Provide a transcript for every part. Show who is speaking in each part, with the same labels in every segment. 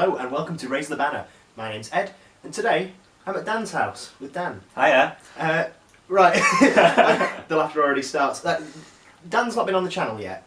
Speaker 1: Hello and welcome to Raise the Banner. My name's Ed and today I'm at Dan's house with Dan.
Speaker 2: Hiya.
Speaker 1: Right, the laughter already starts. Dan's not been on the channel yet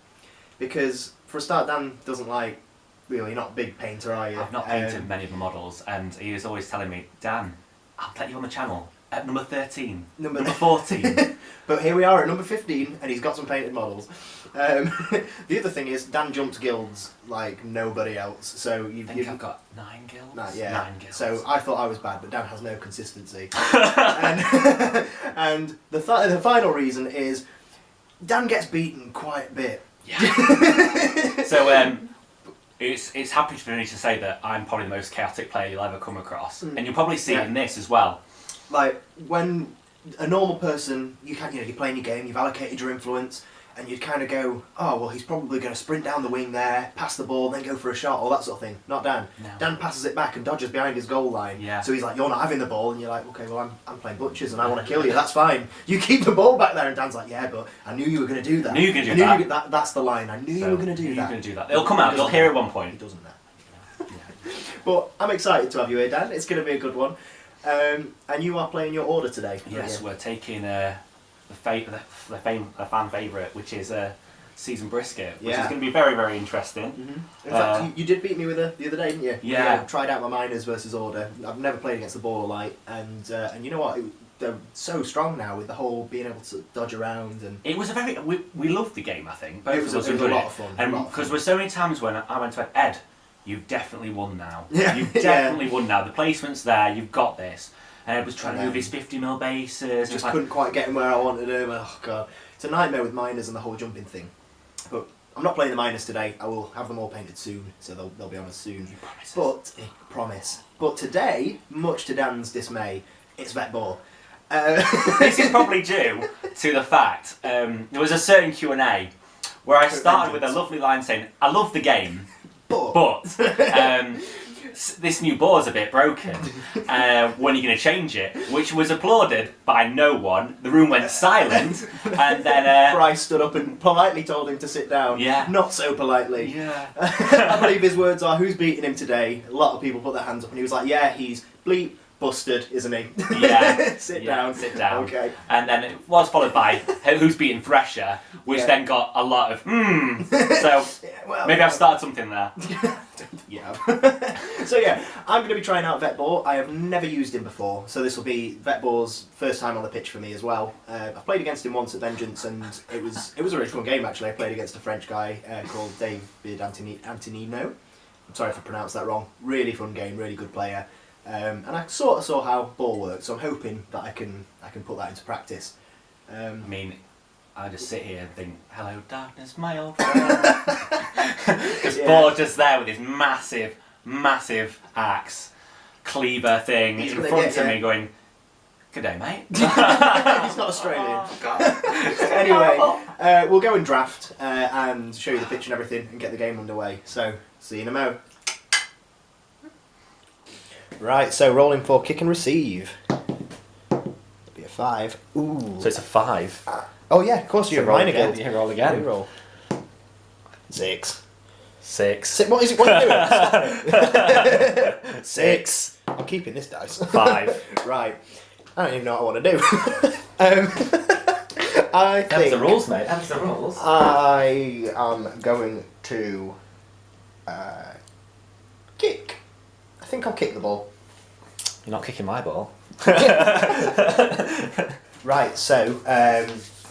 Speaker 1: because for a start Dan doesn't like, you're not a big painter, are you?
Speaker 2: I've not painted many of the models and he was always telling me, Dan, I'll let you on the channel at number 13, number 14.
Speaker 1: But here we are at number 15 and he's got some painted models. The other thing is Dan jumps guilds like nobody else. So
Speaker 2: I think I've got 9 guilds. 9 guilds.
Speaker 1: So I thought I was bad, but Dan has no consistency. and the final reason is Dan gets beaten quite a bit.
Speaker 2: Yeah. So it's happy for me to say that I'm probably the most chaotic player you'll ever come across, and you'll probably see it in this as well.
Speaker 1: Like when a normal person, you're playing your game, you've allocated your influence, and you'd kind of go, oh well, he's probably going to sprint down the wing there, pass the ball, then go for a shot, all that sort of thing. Not Dan.
Speaker 2: No.
Speaker 1: Dan passes it back and dodges behind his goal line. Yeah. So he's like, you're not having the ball, and you're like, okay, well I'm playing butchers and I want to kill you. That's fine. You keep the ball back there, and Dan's like, yeah, but I knew you were going to do that.
Speaker 2: I knew you were going to do that.
Speaker 1: That's the line. I knew you were going to do that.
Speaker 2: It'll come out. You'll hear it at one point.
Speaker 1: He doesn't know. But I'm excited to have you here, Dan. It's going to be a good one. And you are playing your order today.
Speaker 2: Yes, we're taking the fan favourite, which is seasoned brisket, which is going to be very, very interesting.
Speaker 1: Mm-hmm. In fact, you did beat me with her the other day, didn't you?
Speaker 2: Yeah.
Speaker 1: Tried out my miners versus order. I've never played against the Boar light, and you know what? They're so strong now with the whole being able to dodge around, and
Speaker 2: it was a we loved the game. I think both
Speaker 1: it was a lot of fun.
Speaker 2: And because there's so many times when I went to Ed, you've definitely won now.
Speaker 1: Yeah.
Speaker 2: You've definitely won now. The placement's there. You've got this. And Ed was trying to move his 50mm bases.
Speaker 1: Just couldn't quite get him where I wanted him. Oh god, it's a nightmare with miners and the whole jumping thing. But I'm not playing the miners today. I will have them all painted soon, so they'll be on us soon. Promise. But today, much to Dan's dismay, it's Vet Boar.
Speaker 2: This is probably due to the fact there was a certain Q&A where I started with a lovely line saying, I love the game, but this new boar's a bit broken. When are you going to change it? Which was applauded by no one. The room went silent, and then
Speaker 1: Bryce stood up and politely told him to sit down.
Speaker 2: Yeah.
Speaker 1: Not so politely.
Speaker 2: Yeah.
Speaker 1: I believe his words are, "Who's beating him today?" A lot of people put their hands up, and he was like, "Yeah, he's bleep busted, isn't he?"
Speaker 2: Yeah.
Speaker 1: Sit down. Okay.
Speaker 2: And then it was followed by who's beating Thresher, which then got a lot of So maybe I've started something there.
Speaker 1: Yeah. So yeah, I'm going to be trying out Vet Boar. I have never used him before, so this will be Vet Boar's first time on the pitch for me as well. I've played against him once at Vengeance, and it was a really fun game actually. I played against a French guy called David Antonino. I'm sorry if I pronounced that wrong. Really fun game, really good player. And I sort of saw how Boar works, so I'm hoping that I can put that into practice.
Speaker 2: I mean, I just sit here and think, hello darkness, my old friend. Because Boar just there with his massive axe cleaver thing in front of me going, good day mate.
Speaker 1: He's not Australian. Oh, God. Anyway, we'll go and draft and show you the pitch and everything and get the game underway. So, see you in a mo. Right, so rolling for kick and receive. It'll be a 5. Ooh.
Speaker 2: So it's a 5.
Speaker 1: Oh yeah, of course, you're mine again.
Speaker 2: You roll again.
Speaker 1: Roll. 6. What is it? What are you doing? 6. I'm keeping this dice.
Speaker 2: 5.
Speaker 1: Right. I don't even know what I want to do. I think...
Speaker 2: That's the rules, mate. That's the rules.
Speaker 1: I am going to kick. I think I'll kick the ball.
Speaker 2: You're not kicking my ball.
Speaker 1: Right, so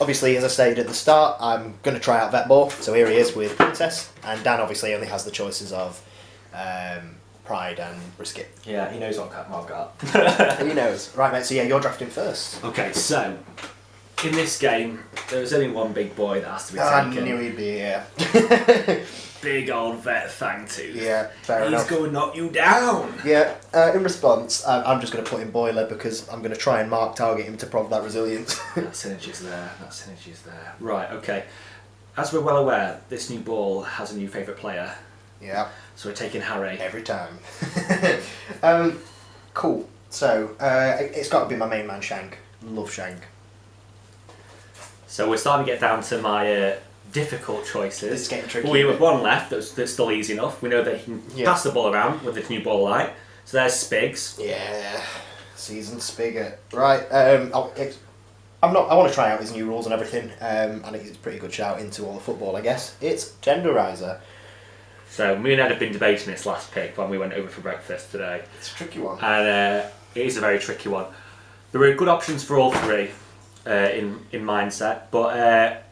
Speaker 1: obviously, as I stated at the start, I'm going to try out Vet Boar. So here he is with Princess, and Dan obviously only has the choices of Pride and Brisket.
Speaker 2: Yeah, he knows what I've got.
Speaker 1: He knows. Right, mate, so yeah, you're drafting first.
Speaker 2: Okay, so in this game, there's only one big boy that has to be taken.
Speaker 1: I knew he'd be here.
Speaker 2: Big old vet Fangtooth.
Speaker 1: Yeah, fair enough.
Speaker 2: He's going to knock you down.
Speaker 1: Yeah, in response, I'm just going to put in Boiler because I'm going to try and mark target him to prov that resilience.
Speaker 2: That synergy's there. Right, okay. As we're well aware, this new ball has a new favourite player.
Speaker 1: Yeah.
Speaker 2: So we're taking Harry.
Speaker 1: Every time. Cool. So, it's got to be my main man, Shank. Love Shank.
Speaker 2: So we're starting to get down to my difficult choices.
Speaker 1: It's getting tricky.
Speaker 2: But we have one left that's still easy enough. We know that he can pass the ball around with this new ball light. So there's Spigs.
Speaker 1: Yeah, seasoned Spigot. Right, I want to try out his new rules and everything. I think it's a pretty good shout into all the football, I guess. It's Tenderizer.
Speaker 2: So me and Ed have been debating this last pick when we went over for breakfast today.
Speaker 1: It's a tricky one.
Speaker 2: And it is a very tricky one. There are good options for all three in mindset, but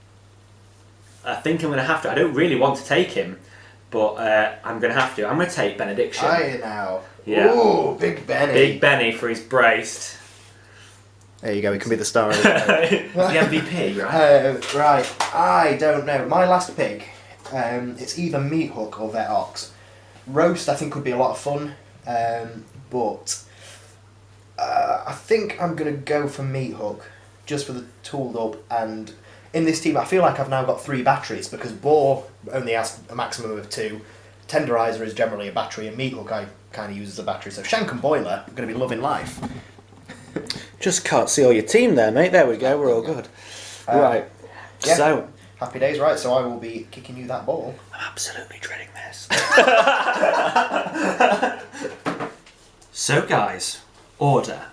Speaker 2: I think I'm going to have to. I don't really want to take him, but I'm going to have to. I'm going to take Benediction.
Speaker 1: Are you now?
Speaker 2: Yeah.
Speaker 1: Ooh, Big Benny.
Speaker 2: Big Benny for his braced.
Speaker 1: There you go, he can be the star of the
Speaker 2: the MVP, right?
Speaker 1: Right, I don't know. My last pick, it's either Meat Hook or Vet Ox. Roast, I think, would be a lot of fun, but I think I'm going to go for Meat Hook, just for the tooled up. And in this team, I feel like I've now got 3 batteries, because Boar only has a maximum of 2. Tenderizer is generally a battery, and Meat Hook I kind of use as a battery. So Shank and Boiler are going to be loving life.
Speaker 3: Just can't see all your team there, mate. There we go, we're all good. Right,
Speaker 1: yeah.
Speaker 3: so...
Speaker 1: Happy days, right, so I will be kicking you that ball.
Speaker 3: I'm absolutely dreading this.
Speaker 2: So guys, order.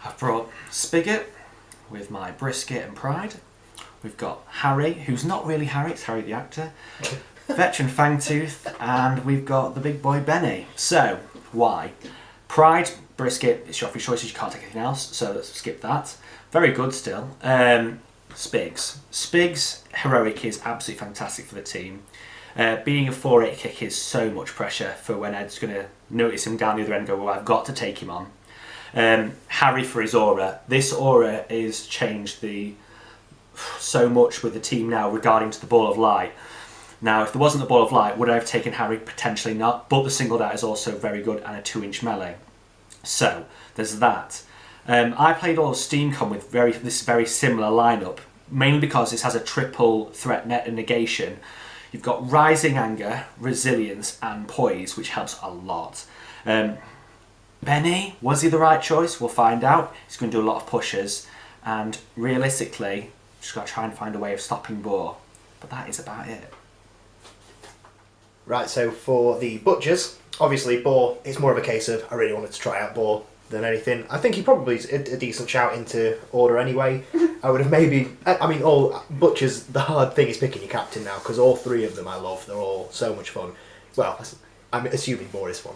Speaker 2: I've brought Spigot with my Brisket and Pride. We've got Harry, who's not really Harry, it's Harry the actor. Veteran Fangtooth, and we've got the big boy Benny. So, why? Pride, Brisket, it's your free choices, you can't take anything else, so let's skip that. Very good still. Spigs. Spigs, heroic, is absolutely fantastic for the team. Being a 4-8 kick is so much pressure for when Ed's going to notice him down the other end and go, well, I've got to take him on. Harry for his aura. This aura is changed so much with the team now regarding to the ball of light. Now, if there wasn't the ball of light, would I have taken Harry? Potentially not, but the singled out is also very good and a 2-inch melee. So, there's that. I played all of SteamCon with this very similar lineup, mainly because this has a triple threat net and negation. You've got Rising Anger, Resilience and Poise, which helps a lot. Benny, was he the right choice? We'll find out. He's going to do a lot of pushes, and realistically, just got to try and find a way of stopping Boar. But that is about it.
Speaker 1: Right, so for the Butchers, obviously Boar, it's more of a case of I really wanted to try out Boar than anything. I think he probably is a decent shout into order anyway. I would have maybe... I mean, all Butchers, the hard thing is picking your captain now, because all 3 of them I love. They're all so much fun. Well, I'm assuming Boar is fun.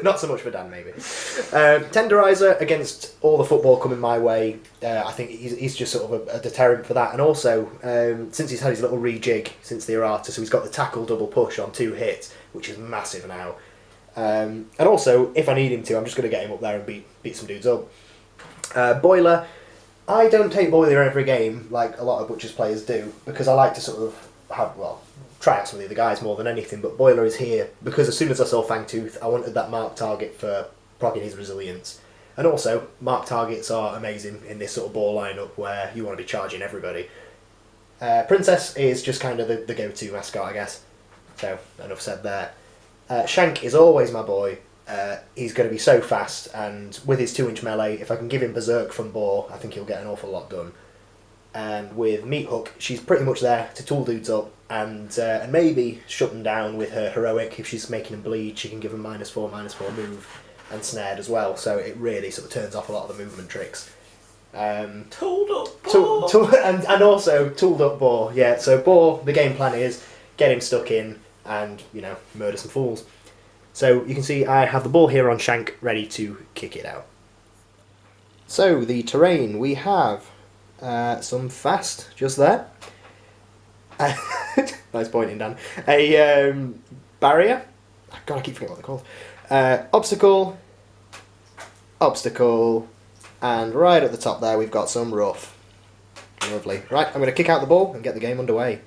Speaker 1: Not so much for Dan, maybe. Tenderizer, against all the football coming my way, I think he's just sort of a deterrent for that. And also, since he's had his little rejig since the errata, so he's got the tackle double push on 2 hits, which is massive now. And also, if I need him to, I'm just going to get him up there and beat some dudes up. Boiler, I don't take Boiler every game like a lot of Butchers players do, because I like to sort of have, try out some of the other guys more than anything, but Boiler is here because as soon as I saw Fangtooth, I wanted that mark target for proccing his resilience. And also, mark targets are amazing in this sort of ball lineup where you want to be charging everybody. Princess is just kind of the go-to mascot, I guess. So, enough said there. Shank is always my boy. He's going to be so fast, and with his 2-inch melee, if I can give him Berserk from Boar, I think he'll get an awful lot done. And with Meat Hook, she's pretty much there to tool dudes up and maybe shut them down with her heroic. If she's making them bleed, she can give them -4/-4 move and snared as well. So it really sort of turns off a lot of the movement tricks.
Speaker 2: Tooled up Boar!
Speaker 1: And also tooled up Boar. Yeah, so Boar, the game plan is get him stuck in and, you know, murder some fools. So you can see I have the ball here on Shank ready to kick it out. So the terrain, we have some fast just there. Nice pointing, Dan. A barrier. God, I keep forgetting what they're called. Obstacle, obstacle, and right at the top there we've got some rough. Lovely. Right, I'm going to kick out the ball and get the game underway.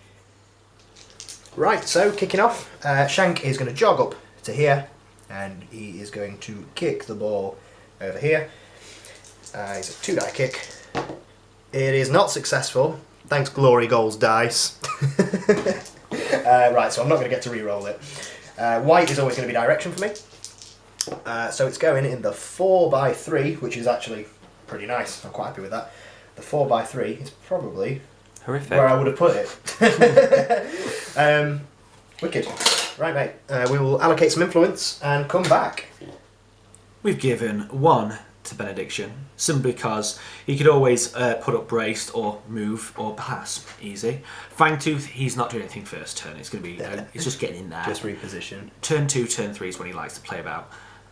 Speaker 1: Right, so kicking off, Shank is going to jog up to here, and he is going to kick the ball over here. It's a 2-die kick. It is not successful. Thanks, Glory Goals dice. Right, so I'm not going to get to re-roll it. White is always going to be direction for me. So it's going in the 4x3, which is actually pretty nice. I'm quite happy with that. The 4x3 is probably
Speaker 2: Horrific.
Speaker 1: where I would have put it. Wicked. Right, mate. We will allocate some influence and come back.
Speaker 3: We've given 1 to Benediction, simply because he could always put up braced or move or pass. Easy. Fangtooth, he's not doing anything first turn. It's going to be, he's just getting in there.
Speaker 1: Just reposition.
Speaker 3: Turn 2, turn 3 is when he likes to play about.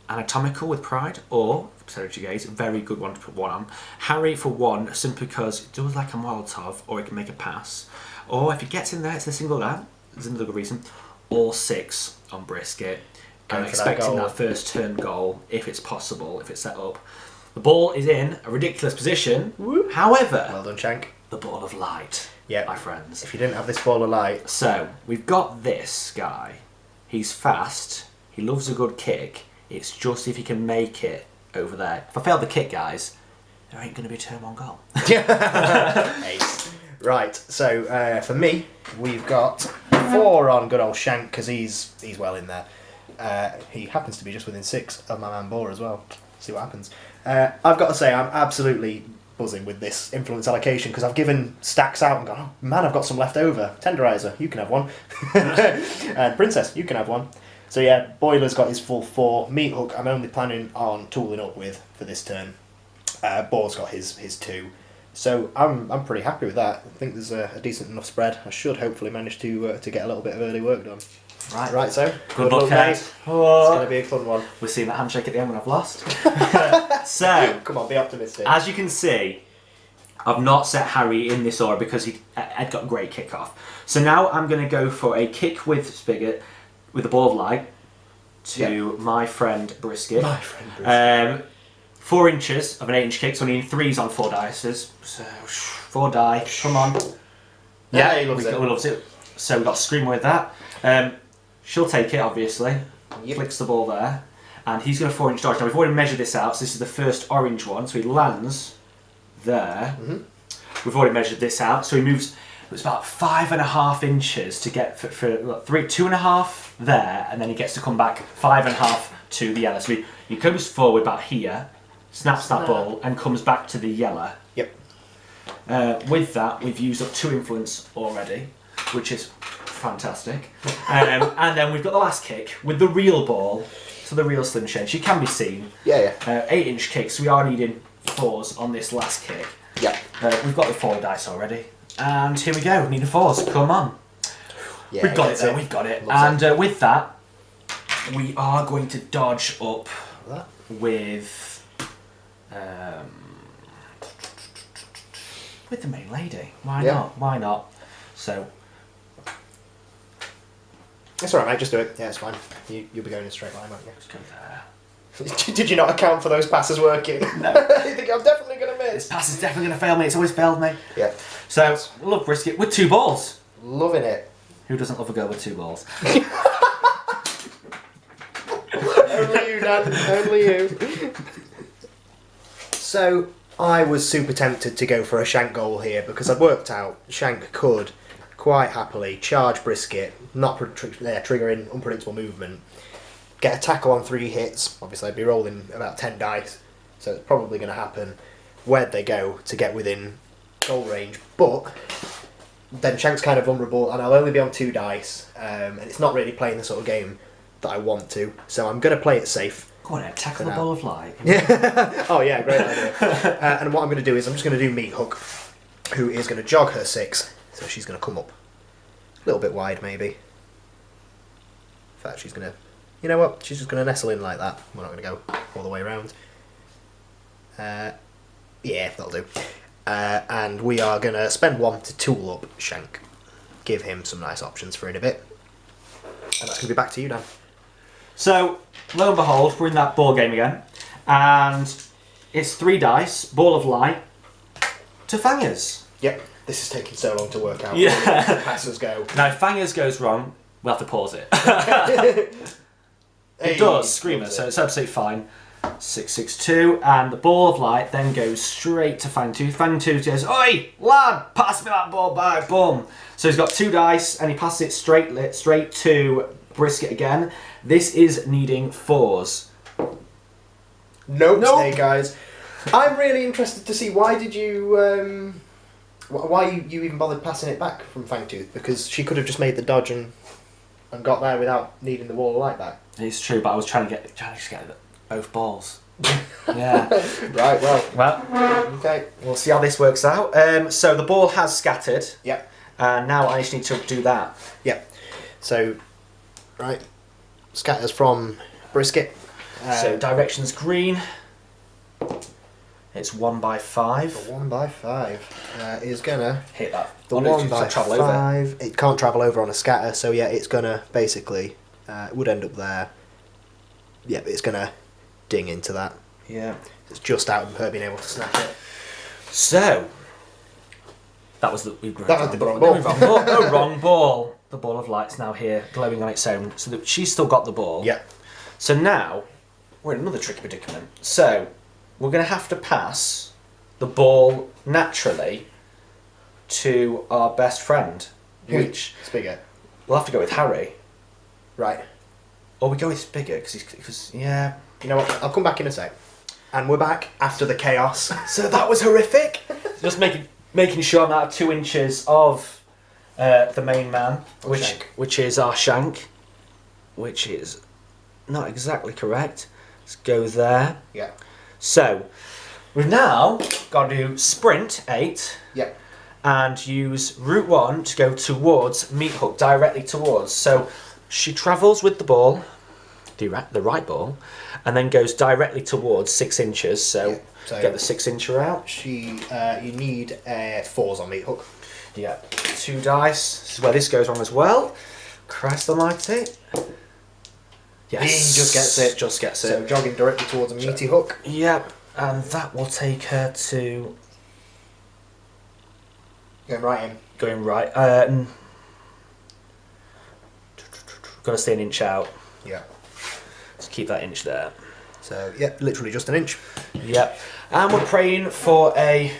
Speaker 3: Anatomical with Pride, or Percentage Gaze, very good one to put 1 on. Harry for 1, simply because it does like a Molotov, or he can make a pass. Or if he gets in there, it's a single out. There's another good reason. Or 6 on Brisket. I'm expecting that first turn goal, if it's possible, if it's set up. The ball is in a ridiculous position.
Speaker 1: Whoop.
Speaker 3: However,
Speaker 1: Well done, Shank.
Speaker 3: the ball of light,
Speaker 1: Yeah,
Speaker 3: my friends.
Speaker 1: If you didn't have this ball of light,
Speaker 3: So, we've got this guy. He's fast. He loves a good kick. It's just if he can make it over there. If I fail the kick, guys, there ain't going to be a turn 1 goal.
Speaker 1: Ace. Right. So for me, we've got 4 on good old Shank because he's well in there. He happens to be just within 6 of my man Boar as well. See what happens. I've got to say, I'm absolutely buzzing with this influence allocation because I've given stacks out and gone, oh man, I've got some left over. Tenderizer, you can have 1. And Princess, you can have 1. So yeah, Boiler's got his full 4. Meat Hook, I'm only planning on tooling up with for this turn. Boar's got his 2. So I'm pretty happy with that. I think there's a decent enough spread. I should hopefully manage to get a little bit of early work done. Right, so
Speaker 3: Good luck,
Speaker 1: mate.
Speaker 3: Ed.
Speaker 1: It's going to be a fun one.
Speaker 3: We're seeing that handshake at the end when I've lost. So,
Speaker 1: Come on, be optimistic.
Speaker 3: as you can see, I've not set Harry in this order because Ed got a great kick off. So now I'm going to go for a kick with Spigot, with the ball of light, to my friend Brisket.
Speaker 1: My friend Brisket.
Speaker 3: 4 inches of an 8-inch kick, so I need 3s on 4 dices. So 4 die, come on.
Speaker 1: Yeah, he loves
Speaker 3: he
Speaker 1: it.
Speaker 3: loves it. So we've got Scream with that. She'll take it, obviously.
Speaker 1: Yep.
Speaker 3: Flicks the ball there. And he's going to 4-inch dodge. Now we've already measured this out, so this is the first orange one. So he lands there.
Speaker 1: Mm-hmm.
Speaker 3: We've already measured this out. So he moves, it's about 5.5 inches to get for 2.5 there, and then he gets to come back 5.5 to the yellow. So he comes forward about here, snaps that ball, and comes back to the yellow.
Speaker 1: Yep.
Speaker 3: With that, we've used up 2 influence already, which is fantastic. And then we've got the last kick with the real ball, so the real Slim Shade. She can be seen.
Speaker 1: Yeah.
Speaker 3: 8-inch kick, so we are needing 4s on this last kick.
Speaker 1: Yeah.
Speaker 3: We've got the 4 dice already. And here we go, needing 4s, come on.
Speaker 1: Yeah,
Speaker 3: We've got it though, we've got it. And with that, we are going to dodge up with the main lady. Why not? Why not? So
Speaker 1: it's alright, mate, just do it. Yeah, it's fine. You'll be going in a straight line, won't you?
Speaker 3: let's go there.
Speaker 1: Did you not account for those passes working?
Speaker 3: No.
Speaker 1: You think I'm definitely going to
Speaker 3: This
Speaker 1: miss?
Speaker 3: pass is definitely going to fail me. It's always failed me.
Speaker 1: Yeah.
Speaker 3: So love Brisket with 2 balls.
Speaker 1: Loving it.
Speaker 3: Who doesn't love a girl with 2 balls?
Speaker 1: Only you, Dan. Only you. So, I was super tempted to go for a Shank goal here because I'd worked out Shank could quite happily charge Brisket, not triggering unpredictable movement, get a tackle on 3 hits. Obviously, I'd be rolling about 10 dice, so it's probably going to happen. Where'd they go to get within goal range? But then Shank's kind of vulnerable, and I'll only be on 2 dice, and it's not really playing the sort of game that I want to. So I'm going to play it safe.
Speaker 3: Go on, Ed, tackle the ball of light.
Speaker 1: Yeah. Oh yeah, great idea. And what I'm going to do is I'm just going to do Meat Hook, who is going to jog her 6, so she's going to come up a little bit wide maybe. In fact, she's going to, you know what? She's just going to nestle in like that. We're not going to go all the way around. Yeah, that'll do. And we are going to spend 1 to tool up Shank. Give him some nice options for in a bit. And that's going to be back to you, Dan.
Speaker 3: So, lo and behold, we're in that ball game again. And it's 3 dice, ball of light, to Fangers.
Speaker 1: Yep. This is taking so long to work out.
Speaker 3: Yeah.
Speaker 1: Passes go.
Speaker 3: Now, if Fangers goes wrong, we'll have to pause it.
Speaker 1: Hey,
Speaker 3: It does, Screamer, so it's absolutely fine. 662, and the ball of light then goes straight to Fangtooth. Fangtooth goes, "Oi, lad, pass me that ball by." Boom. So he's got 2 dice, and he passes it straight to Brisket again. This is needing 4s.
Speaker 1: Nope. Hey guys, I'm really interested to see why did you Why you even bothered passing it back from Fangtooth? Because she could have just made the dodge and got there without needing the wall of light back.
Speaker 3: It's true, but I was trying to just get both balls. Yeah.
Speaker 1: Right,
Speaker 3: Well,
Speaker 1: okay.
Speaker 3: we'll see how this works out. So the ball has scattered.
Speaker 1: Yep.
Speaker 3: And now I just need to do that.
Speaker 1: Yep. So, right. Scatters from Brisket.
Speaker 3: So direction's green. It's 1 by 5.
Speaker 1: The 1 by 5 is gonna
Speaker 3: hit that.
Speaker 1: The 1 by 5. It can't travel over on a scatter, so yeah, it's gonna basically it would end up there. Yeah, but it's gonna ding into that.
Speaker 3: Yeah.
Speaker 1: It's just out of her being able to snap it.
Speaker 3: So that was the
Speaker 1: wrong ball.
Speaker 3: The wrong ball. The ball of light's now here, glowing on its own. So that she's still got the ball.
Speaker 1: Yeah.
Speaker 3: So now we're in another tricky predicament. So we're going to have to pass the ball naturally to our best friend, which
Speaker 1: Spigot.
Speaker 3: we'll have to go with Harry,
Speaker 1: Right.
Speaker 3: or we go with Spigot because yeah.
Speaker 1: You know what? I'll come back in a sec. And we're back after the chaos.
Speaker 3: So that was horrific. Just making sure I'm out of 2 inches of the main man, which is our shank, which is not exactly correct. Let's go there.
Speaker 1: Yeah.
Speaker 3: So we've now got to do sprint 8.
Speaker 1: Yeah.
Speaker 3: And use route 1 to go towards meat hook, directly towards. So she travels with the ball, the right ball, and then goes directly towards 6 inches. So, get the 6-incher out.
Speaker 1: You need 4s on meat hook.
Speaker 3: Yeah. 2 dice. This is where this goes wrong as well. Christ almighty. Yes.
Speaker 1: Just gets it.
Speaker 3: Just gets it.
Speaker 1: So jogging directly towards a meaty hook.
Speaker 3: Yep. And that will take her to...
Speaker 1: Going right in.
Speaker 3: Going right. Got to stay an inch out.
Speaker 1: Yeah.
Speaker 3: Just keep that inch there.
Speaker 1: So, yeah, literally just an inch.
Speaker 3: Yep. And we're praying for a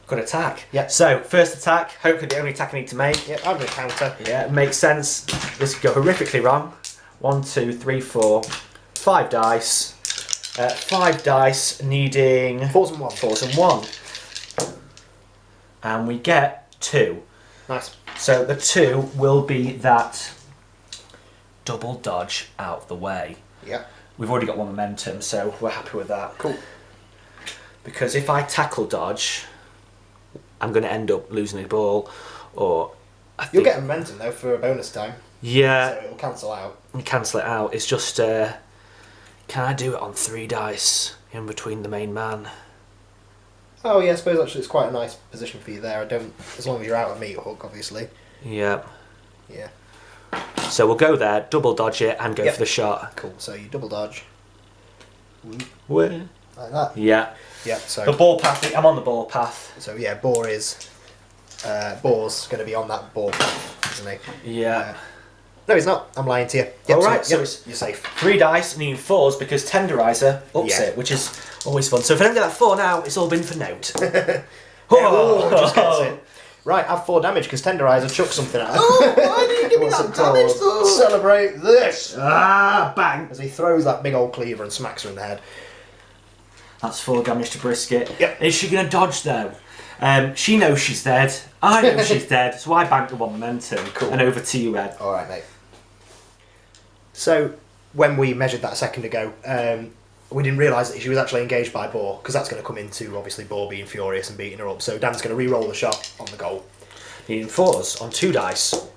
Speaker 3: good attack.
Speaker 1: Yep.
Speaker 3: So, first attack, hopefully the only attack I need to make.
Speaker 1: Yeah, I'm going to counter.
Speaker 3: Yeah, it makes sense. This could go horrifically wrong. 1, 2, 3, 4, 5 dice. 5 dice needing...
Speaker 1: 4s and 1.
Speaker 3: 4s and 1. And we get 2.
Speaker 1: Nice.
Speaker 3: So the 2 will be that double dodge out of the way.
Speaker 1: Yeah.
Speaker 3: We've already got 1 momentum, so we're happy with that.
Speaker 1: Cool.
Speaker 3: Because if I tackle dodge, I'm going to end up losing the ball, or
Speaker 1: You'll get momentum though for a bonus time.
Speaker 3: Yeah.
Speaker 1: So it'll cancel out.
Speaker 3: You cancel it out. It's just, can I do it on 3 dice in between the main man?
Speaker 1: Oh yeah, I suppose actually it's quite a nice position for you there. As long as you're out of meat hook, obviously.
Speaker 3: Yeah.
Speaker 1: Yeah.
Speaker 3: So we'll go there, double dodge it, and go
Speaker 1: Yep.
Speaker 3: for the shot.
Speaker 1: Cool. So you double dodge.
Speaker 3: Where?
Speaker 1: Like that.
Speaker 3: Yeah.
Speaker 1: Yeah. So
Speaker 3: The ball path. I'm on the ball path.
Speaker 1: So yeah, Boar's going to be on that ball path, isn't he?
Speaker 3: Yeah.
Speaker 1: No, he's not. I'm lying to you. Yep,
Speaker 3: Alright, so
Speaker 1: yep,
Speaker 3: it's
Speaker 1: you're safe.
Speaker 3: 3 dice, needing 4s because tenderizer ups
Speaker 1: Yeah.
Speaker 3: it, which is always fun. So if I don't get that 4 now, it's all been for note.
Speaker 1: Oh, just gets it. Right, have 4 damage because Tenderizer chucks something at him.
Speaker 3: Oh, why did you give me that damage though?
Speaker 1: Celebrate this!
Speaker 3: Ah, bang!
Speaker 1: As he throws that big old cleaver and smacks her in the head.
Speaker 3: That's 4 damage to Brisket.
Speaker 1: Yep.
Speaker 3: Is she going to dodge though? She knows she's dead. I know she's dead, so I bank the 1 momentum.
Speaker 1: Cool.
Speaker 3: And over to you, Ed.
Speaker 1: Alright, mate. So, when we measured that a second ago, we didn't realise that she was actually engaged by Boar, because that's going to come into, obviously, Boar being furious and beating her up. So Dan's going to re-roll the shot on the goal.
Speaker 3: Needing 4s on 2 dice.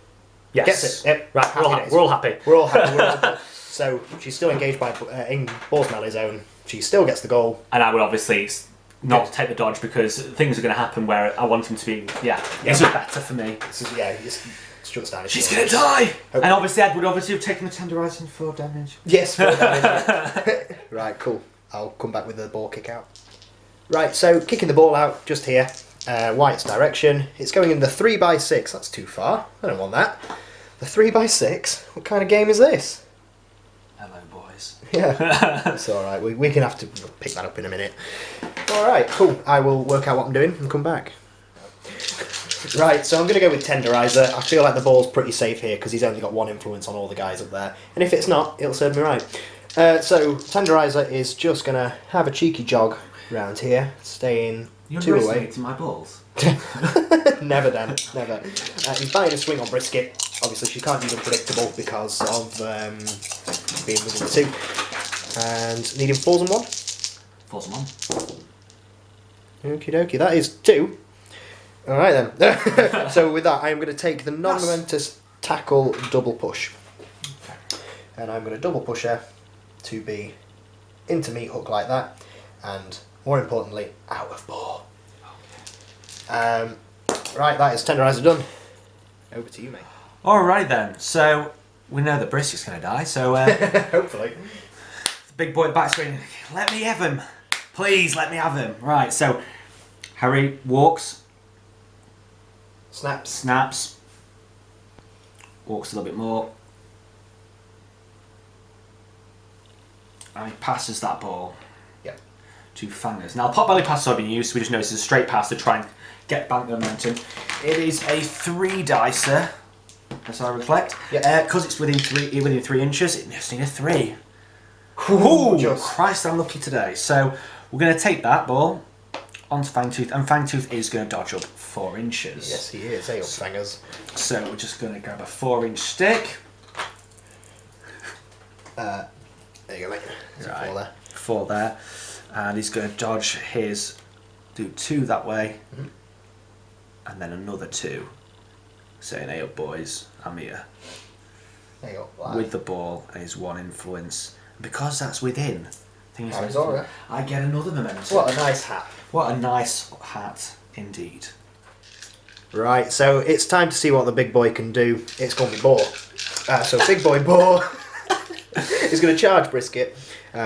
Speaker 3: Yes.
Speaker 1: Gets it. Yep.
Speaker 3: Right, we're all happy.
Speaker 1: We're all happy. We're all happy. So, she's still engaged by in Boar's melee zone. She still gets the goal.
Speaker 2: And I would obviously not take the dodge because things are going to happen where I want him to be. Yeah, it's just better for me.
Speaker 1: It's just down.
Speaker 3: She's going to die! And obviously, Ed would obviously have taken the tenderising 4 damage.
Speaker 1: Yes, 4 damage. Right, cool. I'll come back with the ball kick out. Right, so kicking the ball out just here. White's direction. It's going in the 3x6. That's too far. I don't want that. The 3x6? What kind of game is this?
Speaker 3: Hello, boys.
Speaker 1: Yeah, it's alright. We can have to pick that up in a minute. Alright, cool. I will work out what I'm doing and come back. Right, so I'm going to go with Tenderizer. I feel like the ball's pretty safe here because he's only got 1 influence on all the guys up there. And if it's not, it'll serve me right. So Tenderizer is just going to have a cheeky jog around here, staying
Speaker 3: You're
Speaker 1: 2 away.
Speaker 3: underestimating my balls.
Speaker 1: Never, Dan. Never. He's buying a swing on Brisket. Obviously, she can't use unpredictable because of being within 2. And needing 4s and 1.
Speaker 3: 4s and 1.
Speaker 1: Okie dokie. That is 2. Alright then. So with that, I am going to take the non-momentous tackle double push. And I'm going to double push her to be into meat hook like that. And more importantly, out of Boar. Right, that is tenderizer done. Over to you, mate.
Speaker 3: Alright then, so we know that Brisket's going to die, so
Speaker 1: Hopefully.
Speaker 3: the big boy back screen, let me have him. Please, let me have him. Right, so Harry walks, snaps, walks a little bit more, and he passes that ball to Fangers. Now, pop belly passes have been used, so we just know this is a straight pass to try and get back the momentum. It is a 3-dicer, as I reflect. Because it's within 3 inches, it just needs a 3. Ooh, Christ, I'm lucky today. So we're going to take that ball onto Fangtooth, and Fangtooth is going to dodge up 4 inches.
Speaker 1: Yes, he is. Hey, Fangers.
Speaker 3: So we're just going to grab a 4-inch stick.
Speaker 1: There you go, mate. There's a 4 there.
Speaker 3: 4 there. And he's going to dodge his, do 2 that way, and then another 2. Saying, hey up boys, I'm here.
Speaker 1: Hey up, lad.
Speaker 3: With the ball and his 1 influence. Because that's within.
Speaker 1: Arizona.
Speaker 3: I get another momentum.
Speaker 1: What a nice hat.
Speaker 3: What a nice hat indeed.
Speaker 1: Right, so it's time to see what the big boy can do. It's going to be Boar. So big boy Boar is going to charge Brisket.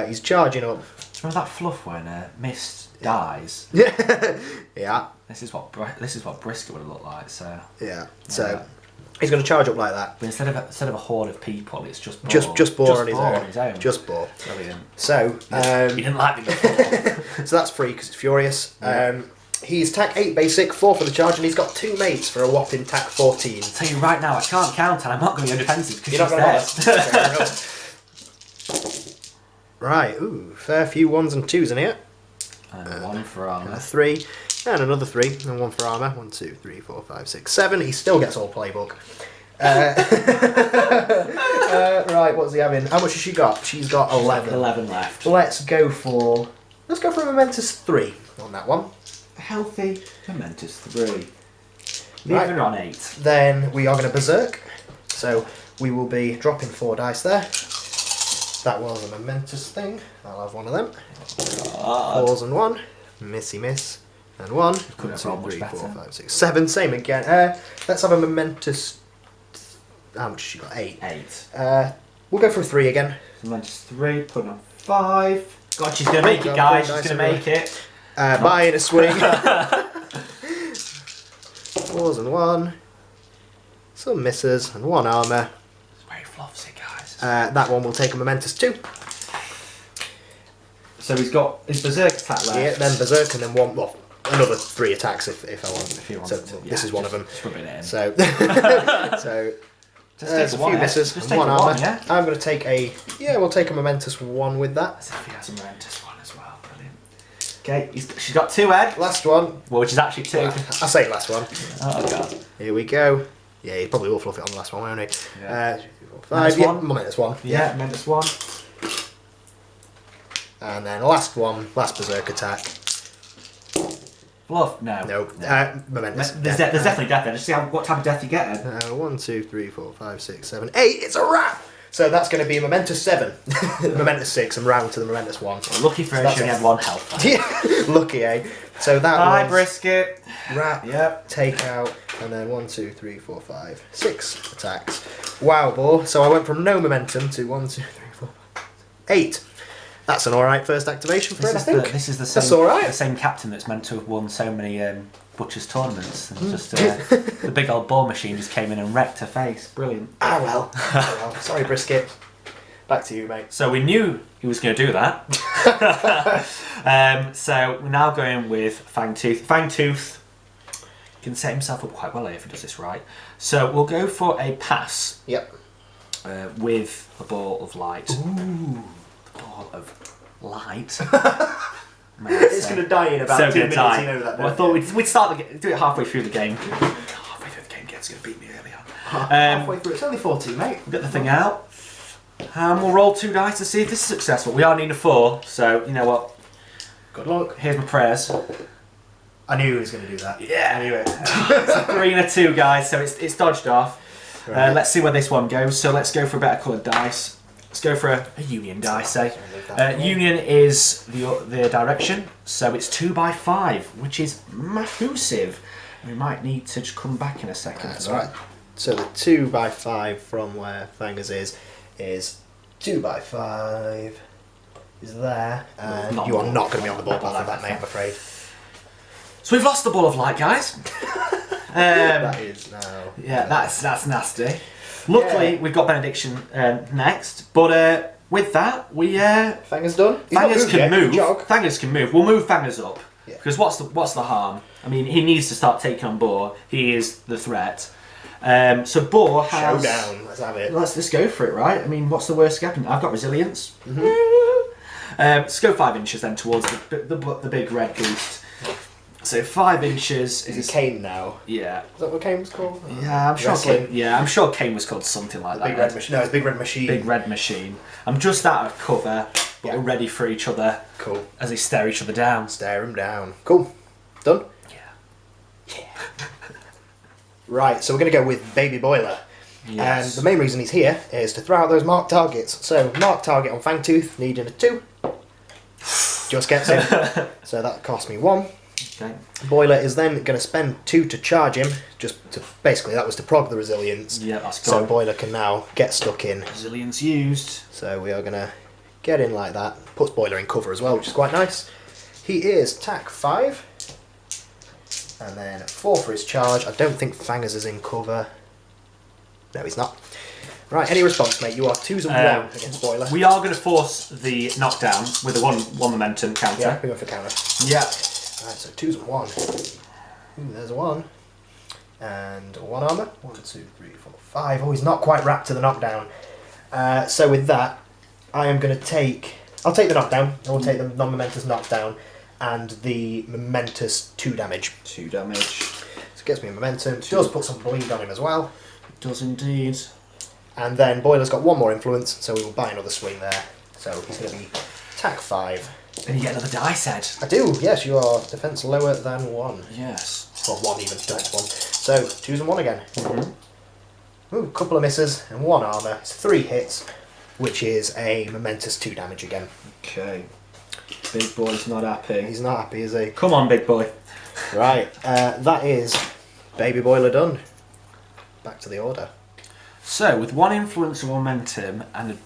Speaker 1: He's charging up.
Speaker 3: Do you remember that fluff when Mist dies?
Speaker 1: Yeah.
Speaker 3: This is what Brisket would have looked like. So
Speaker 1: yeah. So he's going to charge up like that.
Speaker 3: But instead of a horde of people, it's just Boar.
Speaker 1: Just Boar on his own. Just Boar.
Speaker 3: Brilliant.
Speaker 1: So
Speaker 3: he didn't like me before.
Speaker 1: So that's free because it's furious. Yeah. He's tack 8 basic, 4 for the charge, and he's got 2 mates for a whopping tack 14.
Speaker 3: I'll tell you right now, I can't count, and I'm not going to go defensive because
Speaker 1: you're
Speaker 3: she's there.
Speaker 1: Right, ooh, fair few 1s and 2s in here.
Speaker 3: And 1 for armour.
Speaker 1: And a 3, and another 3, and 1 for armour. 1, 2, 3, 4, 5, 6, 7. He still gets all playbook. Right, what's he having? How much has she got? She's got 11.
Speaker 3: 11 left.
Speaker 1: Let's go for a momentous 3 on that one.
Speaker 3: A healthy momentous 3.
Speaker 1: Right.
Speaker 3: Leaving on 8.
Speaker 1: Then we are going to berserk. So we will be dropping 4 dice there. That was a momentous thing. I'll have one of them. 4s and 1. Missy miss. And 1. 1, 2, 3, 4, 5, 6, 7. Same again. Let's have a momentous. How much has she got? 8.
Speaker 3: 8.
Speaker 1: We'll go for a 3 again.
Speaker 3: Momentous 3. Put on 5. God, she's going to make it, guys. She's going to make it.
Speaker 1: Buying a swing. 4s and 1. Some misses and 1 armour.
Speaker 3: It's very fluffy, guys.
Speaker 1: That one will take a momentous 2.
Speaker 3: So he's got his berserk attack left.
Speaker 1: Yeah, then berserk and then another 3 attacks if I want.
Speaker 3: If you want.
Speaker 1: So this is one of them.
Speaker 3: Just rub it in.
Speaker 1: So there's a few
Speaker 3: one,
Speaker 1: misses
Speaker 3: just
Speaker 1: and 1 armour.
Speaker 3: Yeah?
Speaker 1: I'm going to take we'll take a momentous 1 with that.
Speaker 3: As if he has a momentous 1 as well. Brilliant. Okay, she's got 2 head.
Speaker 1: Last one.
Speaker 3: Well, which is actually 2.
Speaker 1: I say last one.
Speaker 3: Oh god.
Speaker 1: Here we go. Yeah, he probably will fluff it on the last one, won't he?
Speaker 3: Yeah.
Speaker 1: 3, 4, 5. Yeah, momentous 1.
Speaker 3: Yeah, momentous 1.
Speaker 1: And then last berserk attack.
Speaker 3: Bluff? No.
Speaker 1: No. Momentous.
Speaker 3: There's definitely death there. Just see what type of death you get.
Speaker 1: 1, 2, 3, 4, 5, 6, 7, 8. It's a wrap! So that's going to be a momentous 7. Momentous 6 and round to the momentous 1.
Speaker 3: Well, lucky for her, she only had 1 health.
Speaker 1: Yeah, lucky, eh? So that
Speaker 3: Hi,
Speaker 1: was
Speaker 3: Brisket.
Speaker 1: wrap,
Speaker 3: Yep.
Speaker 1: take out, and then 1, 2, 3, 4, 5, 6 attacks. Wow, Boar. So I went from no momentum to 1, 2, 3, 4, 8. That's an alright first activation for it, I think.
Speaker 3: This is the same captain that's meant to have won so many Butcher's tournaments. And just the big old ball machine just came in and wrecked her face. Brilliant.
Speaker 1: Ah, well. Sorry, Brisket. Back to you, mate.
Speaker 3: So we knew he was going to do that. So we're now going with Fangtooth. Fangtooth can set himself up quite well here if he does this right. So we'll go for a pass.
Speaker 1: Yep.
Speaker 3: With a ball of light. Ooh. Ball of light.
Speaker 1: It's going to die in about 2 minutes. You know that.
Speaker 3: Well, I thought we'd start do it halfway through the game. Halfway through the game, Ged's going to beat me early on.
Speaker 1: Halfway through. It's only 14, mate.
Speaker 3: We'll get the thing out. And we'll roll 2 dice to see if this is successful. We are needing a 4, so you know what?
Speaker 1: Good luck.
Speaker 3: Here's my prayers.
Speaker 1: I knew he was going to do that.
Speaker 3: Yeah. Anyway, it's a 3 and a 2, guys. So it's dodged off. Right. Let's see where this one goes. So let's go for a better coloured dice. Let's go for a union dice. Say union is the direction. So it's 2 by 5, which is massive. We might need to just come back in a second.
Speaker 1: That's right. So the 2 by 5 from where Fangers is 2 by 5 is there, and you are not going to be on the ball path of that, mate, I'm afraid.
Speaker 3: So we've lost the ball of light, guys.
Speaker 1: That is now.
Speaker 3: Yeah, that's nasty. Luckily, we've got benediction next, but with that, we
Speaker 1: Fangers done.
Speaker 3: Fangers can move. Fangers can move. We'll move Fangers up because what's the harm? I mean, he needs to start taking on Boar. He is the threat. So Boar has
Speaker 1: showdown. Let's have it.
Speaker 3: Let's go for it, right? I mean, what's the worst happening? I've got resilience. Let's go 5 inches then towards the big red beast. So 5 inches
Speaker 1: is Kane now.
Speaker 3: Yeah.
Speaker 1: Is that what Kane was called?
Speaker 3: Yeah, I'm sure Kane was called something like that.
Speaker 1: Big red machine. No, it's Big Red Machine.
Speaker 3: Big Red Machine. I'm just out of cover, but we're ready for each other.
Speaker 1: Cool.
Speaker 3: As they stare each other down.
Speaker 1: Stare him down. Cool. Done?
Speaker 3: Yeah.
Speaker 1: Right, so we're going to go with Baby Boiler.
Speaker 3: Yes.
Speaker 1: And the main reason he's here is to throw out those marked targets. So, marked target on Fangtooth, needing a 2. Just gets him. So that cost me 1.
Speaker 3: Okay.
Speaker 1: Boiler is then going to spend 2 to charge him, just to basically that was to prog the resilience.
Speaker 3: Yeah, that's good.
Speaker 1: So Boiler can now get stuck in.
Speaker 3: Resilience used.
Speaker 1: So we are going to get in like that. Puts Boiler in cover as well, which is quite nice. He is TAC 5. And then 4 for his charge. I don't think Fangers is in cover. No, he's not. Right, any response, mate? You are 2s and 1 against Boiler.
Speaker 3: We are going to force the knockdown with a one momentum counter.
Speaker 1: Yeah, we went for counter.
Speaker 3: Yeah.
Speaker 1: Right, so 2s and 1. Ooh, there's a 1. And 1 armour. 1, 2, 3, 4, 5. Oh, he's not quite wrapped to the knockdown. So with that, I am going to take... I'll take the knockdown. I will take the non-momentous knockdown and the momentous 2 damage.
Speaker 3: 2 damage.
Speaker 1: So it gets me a momentum. It does put some bleed on him as well.
Speaker 3: It does indeed.
Speaker 1: And then Boiler's got 1 more influence, so we will buy another swing there. So he's going to be TAC 5.
Speaker 3: And you get another dice head.
Speaker 1: I do, yes, you are defence lower than 1.
Speaker 3: Yes.
Speaker 1: Or 1 even, don't 1. So, 2s and 1 again. Ooh, couple of misses and 1 armour. It's 3 hits, which is a momentous 2 damage again.
Speaker 3: Okay. Big boy's not happy.
Speaker 1: He's not happy, is he?
Speaker 3: Come on, big boy.
Speaker 1: Right, that is Baby Boiler done. Back to the order.
Speaker 3: So, with 1 influence of momentum and a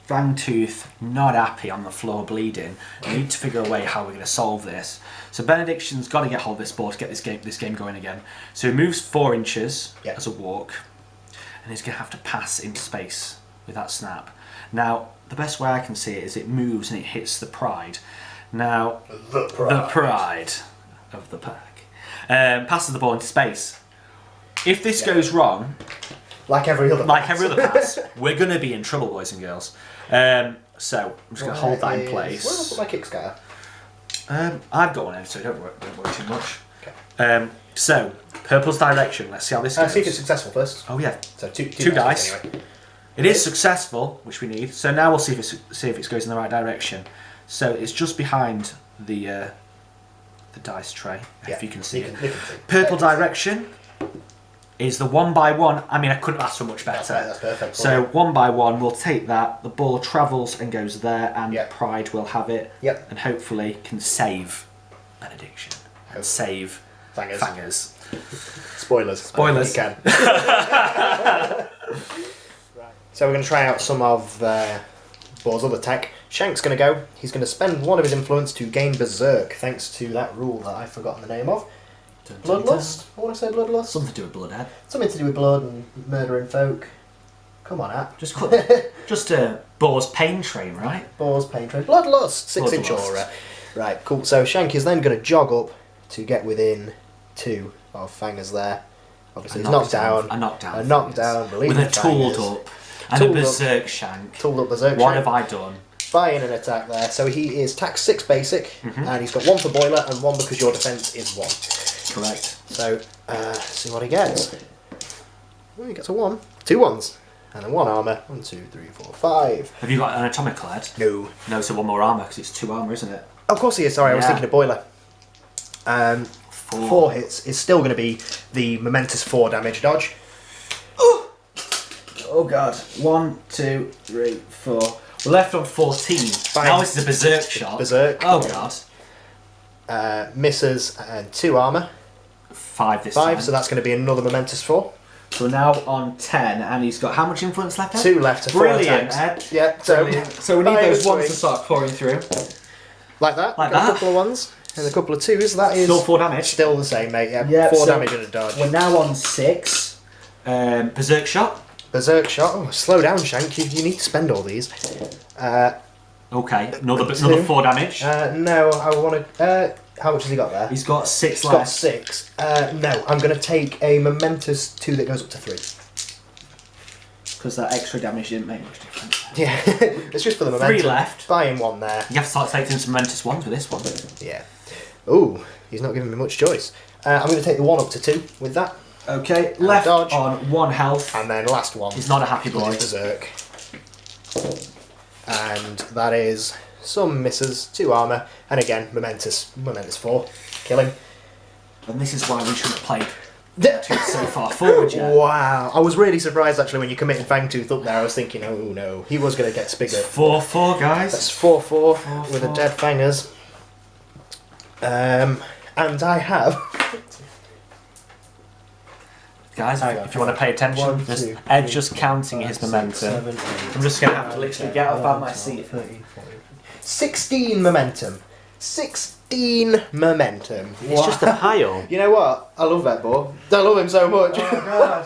Speaker 3: Fangtooth not happy on the floor bleeding, we need to figure a way how we're going to solve this. So Benediction's got to get hold of this ball to get this game going again. So he moves 4 inches as a walk, and he's going to have to pass into space with that snap. Now, the best way I can see it is it moves and it hits the pride. Now, the pride of the pack passes the ball into space. If this goes wrong,
Speaker 1: like every other
Speaker 3: pass, we're going to be in trouble, boys and girls. So I'm just going to hold that in place.
Speaker 1: Where did I put my kickscatter?
Speaker 3: I've got one here, so don't worry too much. Okay. So purple's direction. Let's see how this goes.
Speaker 1: See if it's successful first.
Speaker 3: Oh yeah.
Speaker 1: So two
Speaker 3: dice.
Speaker 1: Anyway.
Speaker 3: It is successful, which we need. So now we'll see if it goes in the right direction. So it's just behind the dice tray, if you can see it. Purple direction is the 1 by 1. I mean, I couldn't ask for much better.
Speaker 1: That's perfect.
Speaker 3: So 1 by 1, we'll take that. The ball travels and goes there, and Pride will have it, and hopefully can save Benediction and save Fangers.
Speaker 1: Spoilers. You can. So we're going to try out some of Boar's other tech. Shank's going to go. He's going to spend 1 of his influence to gain Berserk, thanks to that rule that I've forgotten the name of. Bloodlust? I want to say Bloodlust.
Speaker 3: Something to do with blood,
Speaker 1: Something to do with blood and murdering folk. Come on, Ad.
Speaker 3: Just Boar's pain train, right?
Speaker 1: Boar's pain train. Bloodlust! 6-inch aura. Right, cool. So Shank is then going to jog up to get within 2 of Fangers there. Obviously, he's knocked down.
Speaker 3: A knockdown.
Speaker 1: With
Speaker 3: a tooled up. And a Berserk Shank.
Speaker 1: Tooled up Berserk
Speaker 3: What
Speaker 1: Shank.
Speaker 3: have I done?
Speaker 1: Buy in an attack there. So he is tax 6 basic, and he's got 1 for boiler and 1 because your defence is 1.
Speaker 3: Correct.
Speaker 1: So, let's see what he gets. Oh, he gets a 1. 2 1s. And then 1 armour. 1, 2, 3, 4, 5.
Speaker 3: Have you got an atomical head?
Speaker 1: No.
Speaker 3: No, so 1 more armour because it's 2 armour, isn't it?
Speaker 1: Of course he is, sorry, I was
Speaker 3: Yeah.
Speaker 1: thinking of boiler. 4 hits is still going to be the momentous 4 damage dodge.
Speaker 3: Oh god. 1, 2, 3, 4. We're left on 14.
Speaker 1: Fine.
Speaker 3: Now this is a berserk shot.
Speaker 1: Berserk.
Speaker 3: Oh god.
Speaker 1: Misses and 2 armour.
Speaker 3: 5 this time.
Speaker 1: 5, so that's going to be another momentous 4.
Speaker 3: So we're now on 10, and he's got how much influence left? Ed?
Speaker 1: 2 left to 4
Speaker 3: Brilliant,
Speaker 1: attacks.
Speaker 3: Ed.
Speaker 1: Yeah, so,
Speaker 3: So we need
Speaker 1: fire
Speaker 3: those ones
Speaker 1: swing.
Speaker 3: to start pouring through.
Speaker 1: Like that.
Speaker 3: Like
Speaker 1: Got
Speaker 3: that.
Speaker 1: a couple of 1s and a couple of 2s. That is
Speaker 3: Still 4 damage.
Speaker 1: still the same, mate. Yeah,
Speaker 3: Yeah,
Speaker 1: 4
Speaker 3: so
Speaker 1: damage and a dodge.
Speaker 3: We're now on 6. Berserk shot.
Speaker 1: Berserk shot. Oh, slow down, Shank. You need to spend all these.
Speaker 3: Okay, another
Speaker 1: 2.
Speaker 3: 4 damage.
Speaker 1: No, I want to. How much has he got there?
Speaker 3: He's got 6
Speaker 1: He's got
Speaker 3: left.
Speaker 1: 6. No, I'm going to take a momentous 2 that goes up to 3.
Speaker 3: Because that extra damage didn't make much difference.
Speaker 1: Yeah, it's just for the momentum.
Speaker 3: 3 left.
Speaker 1: Buy him 1 there.
Speaker 3: You have to start taking some momentous ones with this one.
Speaker 1: Yeah. Ooh, he's not giving me much choice. I'm going to take the 1 up to 2 with that.
Speaker 3: Okay, left
Speaker 1: dodge.
Speaker 3: on 1 health.
Speaker 1: And then last one.
Speaker 3: He's not a happy boy.
Speaker 1: Berserk. And that is some misses, 2 armour, and again, momentous 4. Kill him.
Speaker 3: And this is why we shouldn't have played so far forward yet.
Speaker 1: Wow, I was really surprised actually when you committed Fangtooth up there. I was thinking, oh no, he was going to get Spigot.
Speaker 3: 4-4, guys.
Speaker 1: That's 4-4 with a dead fangers. And I have.
Speaker 3: Guys, if you want to pay attention,
Speaker 1: 1,
Speaker 3: just
Speaker 1: 2,
Speaker 3: Ed's
Speaker 1: 3,
Speaker 3: just counting
Speaker 1: 5,
Speaker 3: his
Speaker 1: 6,
Speaker 3: momentum.
Speaker 1: 7, 8,
Speaker 3: I'm just going to have to literally get up out of my seat.
Speaker 1: 13, 14, 16 momentum. 16 momentum.
Speaker 3: It's just a pile.
Speaker 1: You know what? I love that Boar. I love him so much.
Speaker 3: Oh,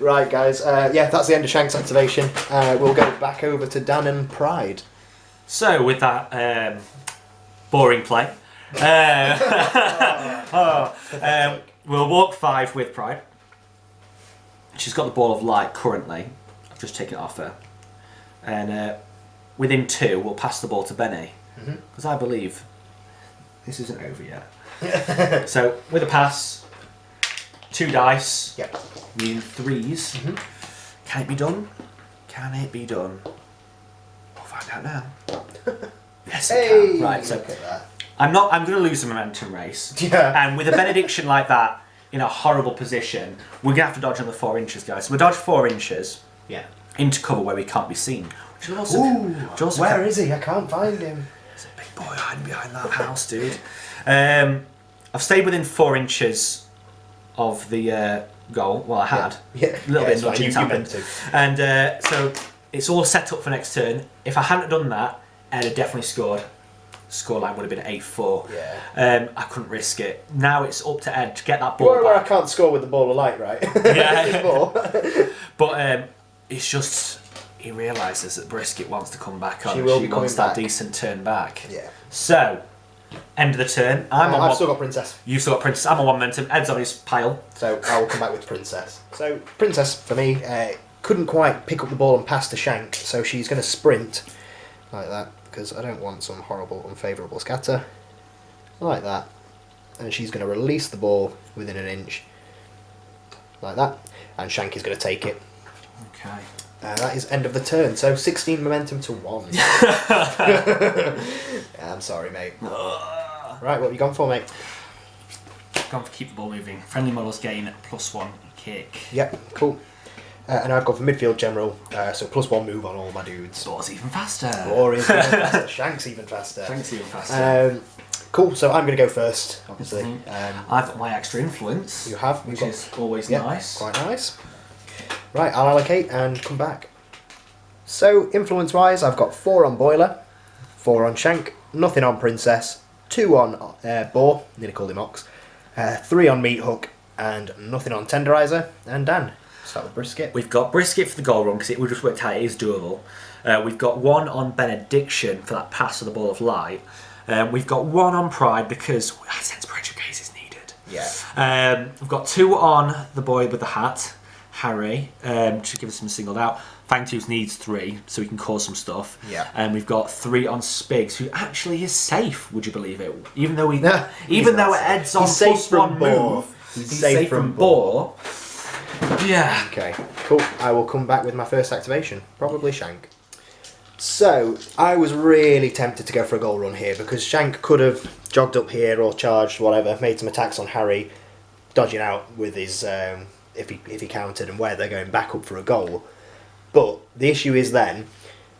Speaker 1: Right, guys. Yeah, that's the end of Shank's activation. We'll go back over to Dan and Pride.
Speaker 3: So, with that boring play, we'll walk 5 with Pride. She's got the ball of light currently. I've just taken it off her. And within 2, we'll pass the ball to Benny. Because I believe this isn't over yet. So, with a pass, 2 dice,
Speaker 1: Yep.
Speaker 3: meaning 3s. Can it be done? Can it be done? We'll find out now. Yes, it
Speaker 1: Hey,
Speaker 3: can. Right, so
Speaker 1: look at that.
Speaker 3: I'm going to lose a momentum race.
Speaker 1: Yeah.
Speaker 3: And with a benediction like that, in a horrible position, we're going to have to dodge on the 4 inches, guys. So we dodge 4 inches
Speaker 1: Yeah.
Speaker 3: into cover where we can't be seen. Which is also,
Speaker 1: Where is he? I can't find him.
Speaker 3: There's a big boy hiding behind that house, dude. I've stayed within 4 inches of the goal. Well, I had.
Speaker 1: Yeah.
Speaker 3: A little bit
Speaker 1: it's fine.
Speaker 3: nudging's
Speaker 1: You
Speaker 3: happened.
Speaker 1: meant to.
Speaker 3: And so it's all set up for next turn. If I hadn't done that, Ed had definitely scored. Scoreline would have been 8-4.
Speaker 1: Yeah.
Speaker 3: I couldn't risk it. Now it's up to Ed to get that
Speaker 1: You're
Speaker 3: ball
Speaker 1: where I
Speaker 3: back.
Speaker 1: can't score with the ball of light, right?
Speaker 3: Yeah.
Speaker 1: Ball.
Speaker 3: But it's just he realises that Brisket wants to come back on.
Speaker 1: She will be
Speaker 3: wants
Speaker 1: coming
Speaker 3: that
Speaker 1: back.
Speaker 3: decent turn back.
Speaker 1: Yeah.
Speaker 3: So, end of the turn.
Speaker 1: I've still got Princess.
Speaker 3: You've still got Princess. I'm on 1 momentum. Ed's on his pile.
Speaker 1: So I will come back with Princess. So Princess, for me, couldn't quite pick up the ball and pass to Shank, so she's going to sprint like that, because I don't want some horrible, unfavourable scatter. Like that. And she's going to release the ball within an inch. Like that. And Shank is going to take it.
Speaker 3: Okay.
Speaker 1: That is end of the turn, so 16 momentum to 1. I'm sorry, mate. Right, what have you gone for, mate?
Speaker 3: Gone for keep the ball moving. Friendly models gain +1 kick.
Speaker 1: Yep, cool. And I've gone for midfield general, so +1 move on all my dudes.
Speaker 3: Boar's even faster.
Speaker 1: Boar is even faster. Shank's even faster.
Speaker 3: Shank's even faster.
Speaker 1: Cool, so I'm going to go first, obviously.
Speaker 3: I've got my extra influence.
Speaker 1: You have?
Speaker 3: Which is always nice.
Speaker 1: Quite nice. Right, I'll allocate and come back. So, influence-wise, I've got 4 on Boiler, 4 on Shank, nothing on Princess, 2 on Boar, nearly called him Ox, 3 on Meat Hook, and nothing on Tenderizer, and Dan. Start with Brisket.
Speaker 3: We've got Brisket for the goal run, because we just worked out it is doable. We've got 1 on Benediction for that pass of the ball of light. We've got 1 on Pride, because sense pressure case is needed.
Speaker 1: Yeah.
Speaker 3: We've got 2 on the boy with the hat. Harry, to give us some singled out. Fangtooth needs 3, so he can cause some stuff.
Speaker 1: Yeah.
Speaker 3: And we've got 3 on Spigs, who actually is safe. Would you believe it? Even though Ed's on +1 move,
Speaker 1: he's
Speaker 3: safe from Boar. Yeah.
Speaker 1: Okay, cool. I will come back with my first activation, probably Shank. So, I was really tempted to go for a goal run here because Shank could have jogged up here or charged, whatever, made some attacks on Harry, dodging out with his, if he countered and where they're going back up for a goal. But the issue is then,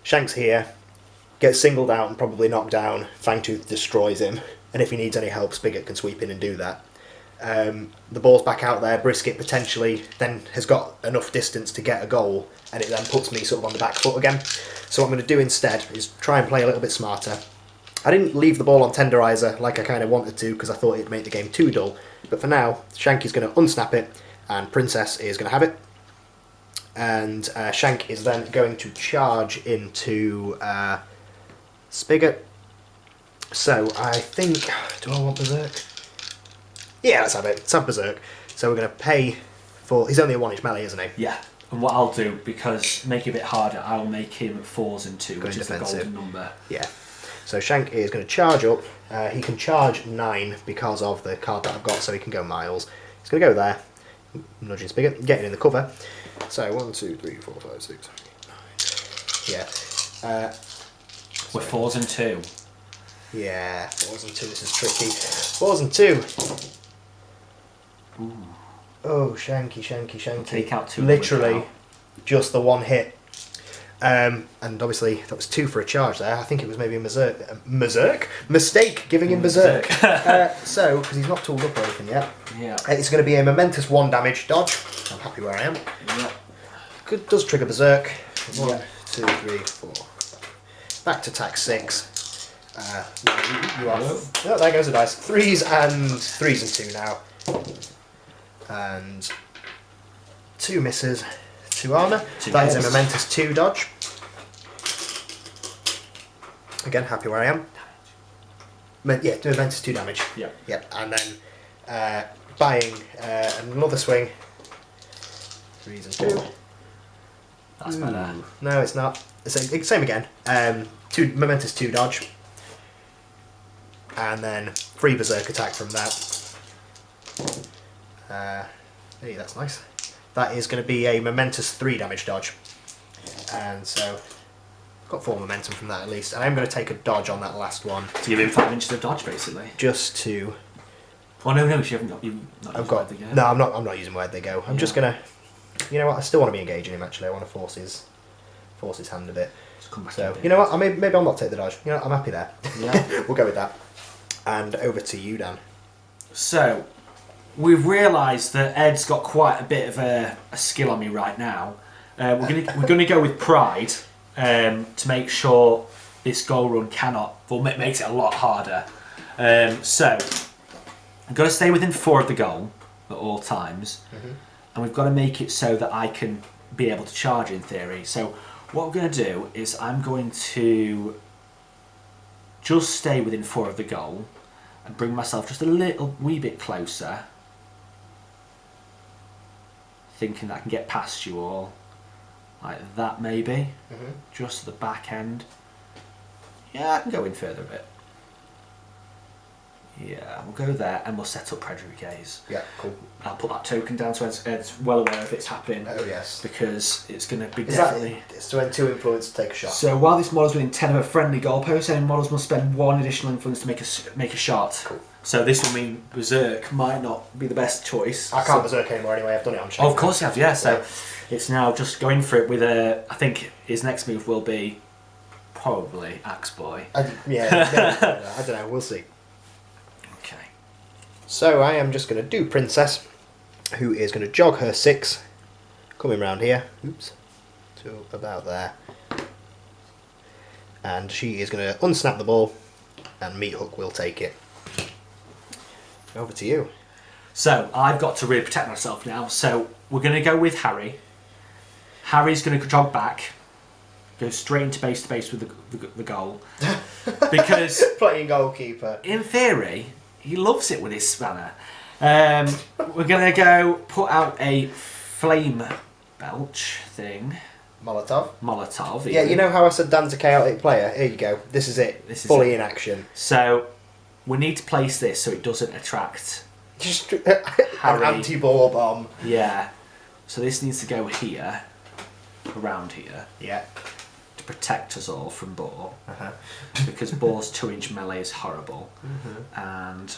Speaker 1: Shank's here, gets singled out and probably knocked down, Fangtooth destroys him, and if he needs any help, Spigot can sweep in and do that. The ball's back out there, Brisket potentially then has got enough distance to get a goal, and it then puts me sort of on the back foot again. So what I'm going to do instead is try and play a little bit smarter. I didn't leave the ball on tenderizer like I kind of wanted to because I thought it'd make the game too dull, but for now, Shank is going to unsnap it, and Princess is going to have it. And Shank is then going to charge into Spigot. So I think, do I want Berserk? Yeah, let's have it. Let's have Berserk. So we're going to pay for... He's only a 1-inch melee, isn't he?
Speaker 3: Yeah. And what I'll do, because make it a bit harder, I'll make him 4s and 2, which is the golden number.
Speaker 1: Yeah. So Shank is going to charge up. He can charge 9 because of the card that I've got, so he can go miles. He's going to go there, nudging Spigot, getting in the cover. So 1, 2, 3, 4, 5, 6, 7, 8, 9. Yeah.
Speaker 3: We're 4s and 2.
Speaker 1: Yeah, 4s and 2. This is tricky. 4s and 2.
Speaker 3: Ooh.
Speaker 1: Oh, Shanky.
Speaker 3: Take out 2.
Speaker 1: Literally, just the 1 hit. And obviously, that was 2 for a charge there. I think it was maybe a mistake giving him Berserk. So, because he's not tooled up or anything yet.
Speaker 3: Yeah.
Speaker 1: It's going to be a momentous 1 damage dodge. I'm happy where I am.
Speaker 3: Yeah.
Speaker 1: Good, does trigger Berserk. 1, 2, 3, 4. Back to attack 6. You are. Oh, there goes the dice. 3s and 2 now. And 2 misses, 2 armour. That is a momentous 2 dodge. Again, happy where I am. Yeah, do momentous 2 damage.
Speaker 3: Yeah.
Speaker 1: Yep. And then buying another swing. 3s and 2.
Speaker 3: That's better.
Speaker 1: No, it's not. Same again. Momentous 2 dodge. And then free Berserk attack from that. Hey, that's nice. That is going to be a momentous 3 damage dodge. And so, got 4 momentum from that at least. And I'm going to take a dodge on that last one.
Speaker 3: To give him 5 inches of dodge, basically.
Speaker 1: Just to...
Speaker 3: Oh, no, you haven't got...
Speaker 1: I've got... No, I'm not using Where'd They Go. I'm just going to... You know what, I still want to be engaging him, actually. I want to force his hand a bit.
Speaker 3: Come back
Speaker 1: So, you know what, maybe I'll not take the dodge. You know, I'm happy there.
Speaker 3: Yeah.
Speaker 1: We'll go with that. And over to you, Dan.
Speaker 3: So, we've realised that Ed's got quite a bit of a skill on me right now. We're gonna go with Pride to make sure this goal run makes it a lot harder. So, I've got to stay within 4 of the goal at all times, and we've got to make it so that I can be able to charge in theory. So, what I'm going to do is I'm going to just stay within 4 of the goal and bring myself just a little wee bit closer, thinking that I can get past you all, like that maybe, just to the back end. Yeah, I can go in further a bit. Yeah, we'll go there and we'll set up Predatory Gaze.
Speaker 1: Yeah, cool.
Speaker 3: I'll put that token down so Ed's well aware if it's happening.
Speaker 1: Oh, yes.
Speaker 3: Because it's going to be
Speaker 1: Is
Speaker 3: definitely...
Speaker 1: It's to end 2 influence to take a shot.
Speaker 3: So while this model's within 10 of a friendly goalpost, any models must spend 1 additional influence to make a shot. Cool. So this will mean Berserk might not be the best choice.
Speaker 1: I can't Berserk anymore anyway, I've done it on Shank.
Speaker 3: Oh, of course you have, yeah. So it's now just going for it with a... I think his next move will be probably Axe Boy.
Speaker 1: I don't know, we'll see.
Speaker 3: Okay.
Speaker 1: So I am just going to do Princess, who is going to jog her 6, coming round here, oops, to about there, and she is going to unsnap the ball, and Meat Hook will take it. Over to you.
Speaker 3: So I've got to really protect myself now, so we're going to go with Harry. Harry's going to jog back, go straight into base to base with the goal, because
Speaker 1: playing goalkeeper.
Speaker 3: In theory, he loves it with his spanner. We're going to go put out a flame belch thing. Molotov.
Speaker 1: Yeah,
Speaker 3: even.
Speaker 1: you know how I said Dan's a chaotic player? Here you go. This is it.
Speaker 3: This is
Speaker 1: Fully
Speaker 3: it.
Speaker 1: in action.
Speaker 3: So we need to place this so it doesn't attract
Speaker 1: Just
Speaker 3: Harry.
Speaker 1: an anti-boar bomb.
Speaker 3: Yeah. So this needs to go here, around here,
Speaker 1: Yeah.
Speaker 3: to protect us all from Boar.
Speaker 1: Uh-huh.
Speaker 3: Because Boar's 2-inch melee is horrible.
Speaker 1: Mm-hmm.
Speaker 3: And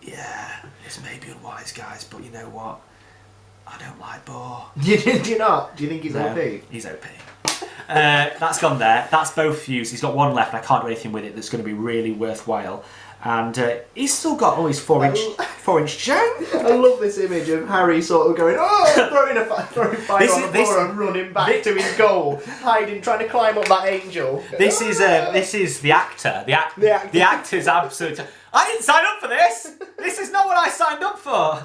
Speaker 3: yeah, this may be unwise, guys, but you know what? I don't like Boar.
Speaker 1: Do you not? Do you think he's
Speaker 3: No,
Speaker 1: OP?
Speaker 3: he's OP. That's gone there. That's both fused. He's got one left and I can't do anything with it that's going to be really worthwhile. And he's still got all his 4-inch shank.
Speaker 1: I love this image of Harry sort of going, throwing fire on the floor and running back to his goal, hiding, trying to climb up that angel.
Speaker 3: This is the actor. The actor's absolute. I didn't sign up for this. This is not what I signed up for.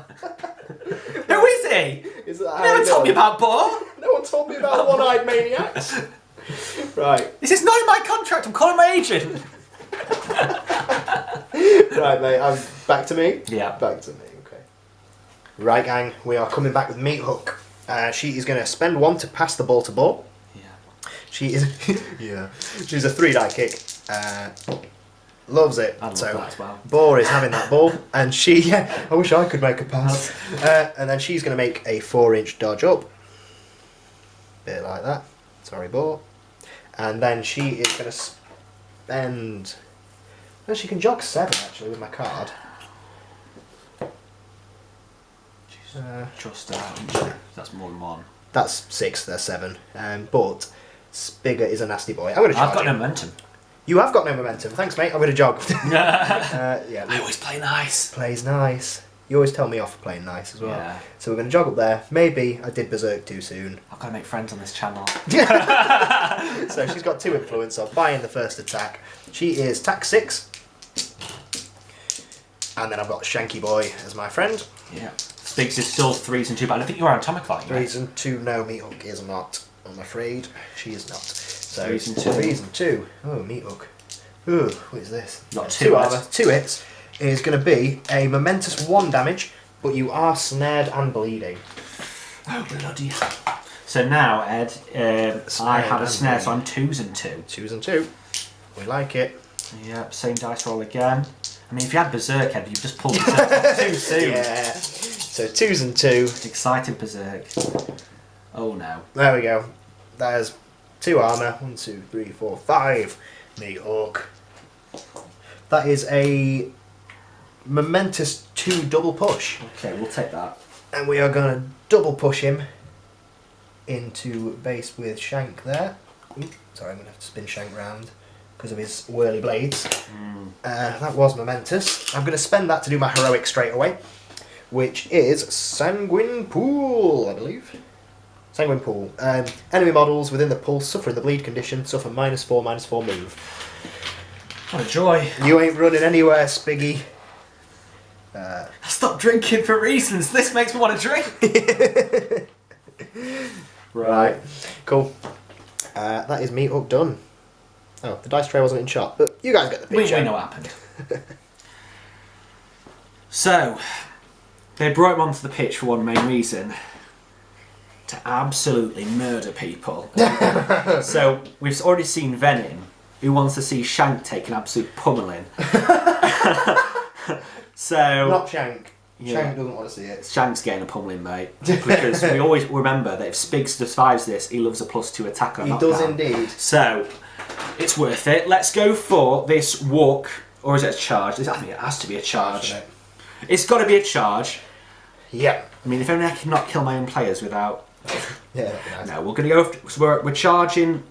Speaker 3: Who is he?
Speaker 1: Is that
Speaker 3: No one told me about Boar.
Speaker 1: No one told me about one-eyed maniacs. Right.
Speaker 3: This is not in my contract. I'm calling my agent.
Speaker 1: Right, mate, I'm back to me?
Speaker 3: Yeah.
Speaker 1: Back to me, okay. Right, gang, we are coming back with Meat Hook. She is going to spend 1 to pass the ball to Boar.
Speaker 3: Yeah.
Speaker 1: She is... yeah. She's a 3-die kick. Loves it.
Speaker 3: I love
Speaker 1: so
Speaker 3: that as well.
Speaker 1: Boar is having that ball, and she... Yeah, I wish I could make a pass. And then she's going to make a 4-inch dodge up. Bit like that. Sorry, Boar. And then she is going to spend... Well, she can jog 7 actually with my card.
Speaker 3: Trust that's more than one.
Speaker 1: That's 6, there's 7. But Spigger is a nasty boy. I'm going to charge
Speaker 3: I've got no
Speaker 1: him.
Speaker 3: momentum.
Speaker 1: You have got no momentum. Thanks, mate. I'm going to jog. Yeah.
Speaker 3: I always play nice.
Speaker 1: Plays nice. You always tell me off for playing nice as well.
Speaker 3: Yeah.
Speaker 1: So we're going to jog up there. Maybe I did berserk too soon.
Speaker 3: I've got to make friends on this channel.
Speaker 1: So she's got 2 influence, so buying the first attack. She is tack 6. And then I've got Shanky Boy as my friend.
Speaker 3: Yeah. Stiggs is still 3s and 2, but I don't think you're on atomic like
Speaker 1: 3s and 2. No, Meat Hook is not. I'm afraid she is not. So
Speaker 3: 3s and 2.
Speaker 1: 3s and 2. Oh, Meat Hook. Ooh, what is this?
Speaker 3: Got
Speaker 1: 2 armor, 2 hits. Is going to be a momentous 1 damage, but you are snared and bleeding.
Speaker 3: Oh bloody! So now, Ed, I have a snare, so I'm 2s and 2.
Speaker 1: 2s and 2. We like it.
Speaker 3: Yep, same dice roll again. I mean, if you had berserk, Ed, you've just pulled yourself off too soon.
Speaker 1: Yeah. So 2s and 2.
Speaker 3: Excited berserk. Oh no.
Speaker 1: There we go. There's 2 armor. 1, 2, 3, 4, 5. Meat Hook. That is a momentous 2 double push.
Speaker 3: Okay, we'll take that.
Speaker 1: And we are going to double push him into base with Shank there. Ooh, sorry, I'm going to have to spin Shank round because of his whirly blades. That was momentous. I'm going to spend that to do my heroic straight away, which is Sanguine Pool, I believe. Sanguine Pool. Enemy models within the pool suffer in the bleed condition, suffer -4/-4 move.
Speaker 3: What a joy.
Speaker 1: You ain't running anywhere, Spiggy.
Speaker 3: I stopped drinking for reasons. This makes me want to drink.
Speaker 1: Right. Cool. That is Meat Hook done. Oh, the dice tray wasn't in shot, but you guys get the
Speaker 3: We
Speaker 1: picture.
Speaker 3: know what happened. So, they brought him onto the pitch for one main reason. To absolutely murder people. So, we've already seen Venom, who wants to see Shank take an absolute pummeling. So,
Speaker 1: Not Shank.
Speaker 3: Yeah.
Speaker 1: Shank doesn't want to see it.
Speaker 3: Shank's getting a pummeling, mate. Because we always remember that if Spiggs survives this, he loves a +2 attack on a
Speaker 1: He
Speaker 3: knockdown.
Speaker 1: does indeed.
Speaker 3: So, it's worth it. Let's go for this walk. Or is it a charge? I think it has to be a charge. It's got to be a charge.
Speaker 1: Yeah.
Speaker 3: I mean, if only I can not kill my own players without...
Speaker 1: Yeah, that'd be nice.
Speaker 3: No, we're going to go... So we're charging...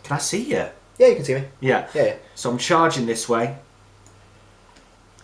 Speaker 3: Can I see you?
Speaker 1: Yeah, you can see me.
Speaker 3: Yeah.
Speaker 1: Yeah.
Speaker 3: So I'm charging this way.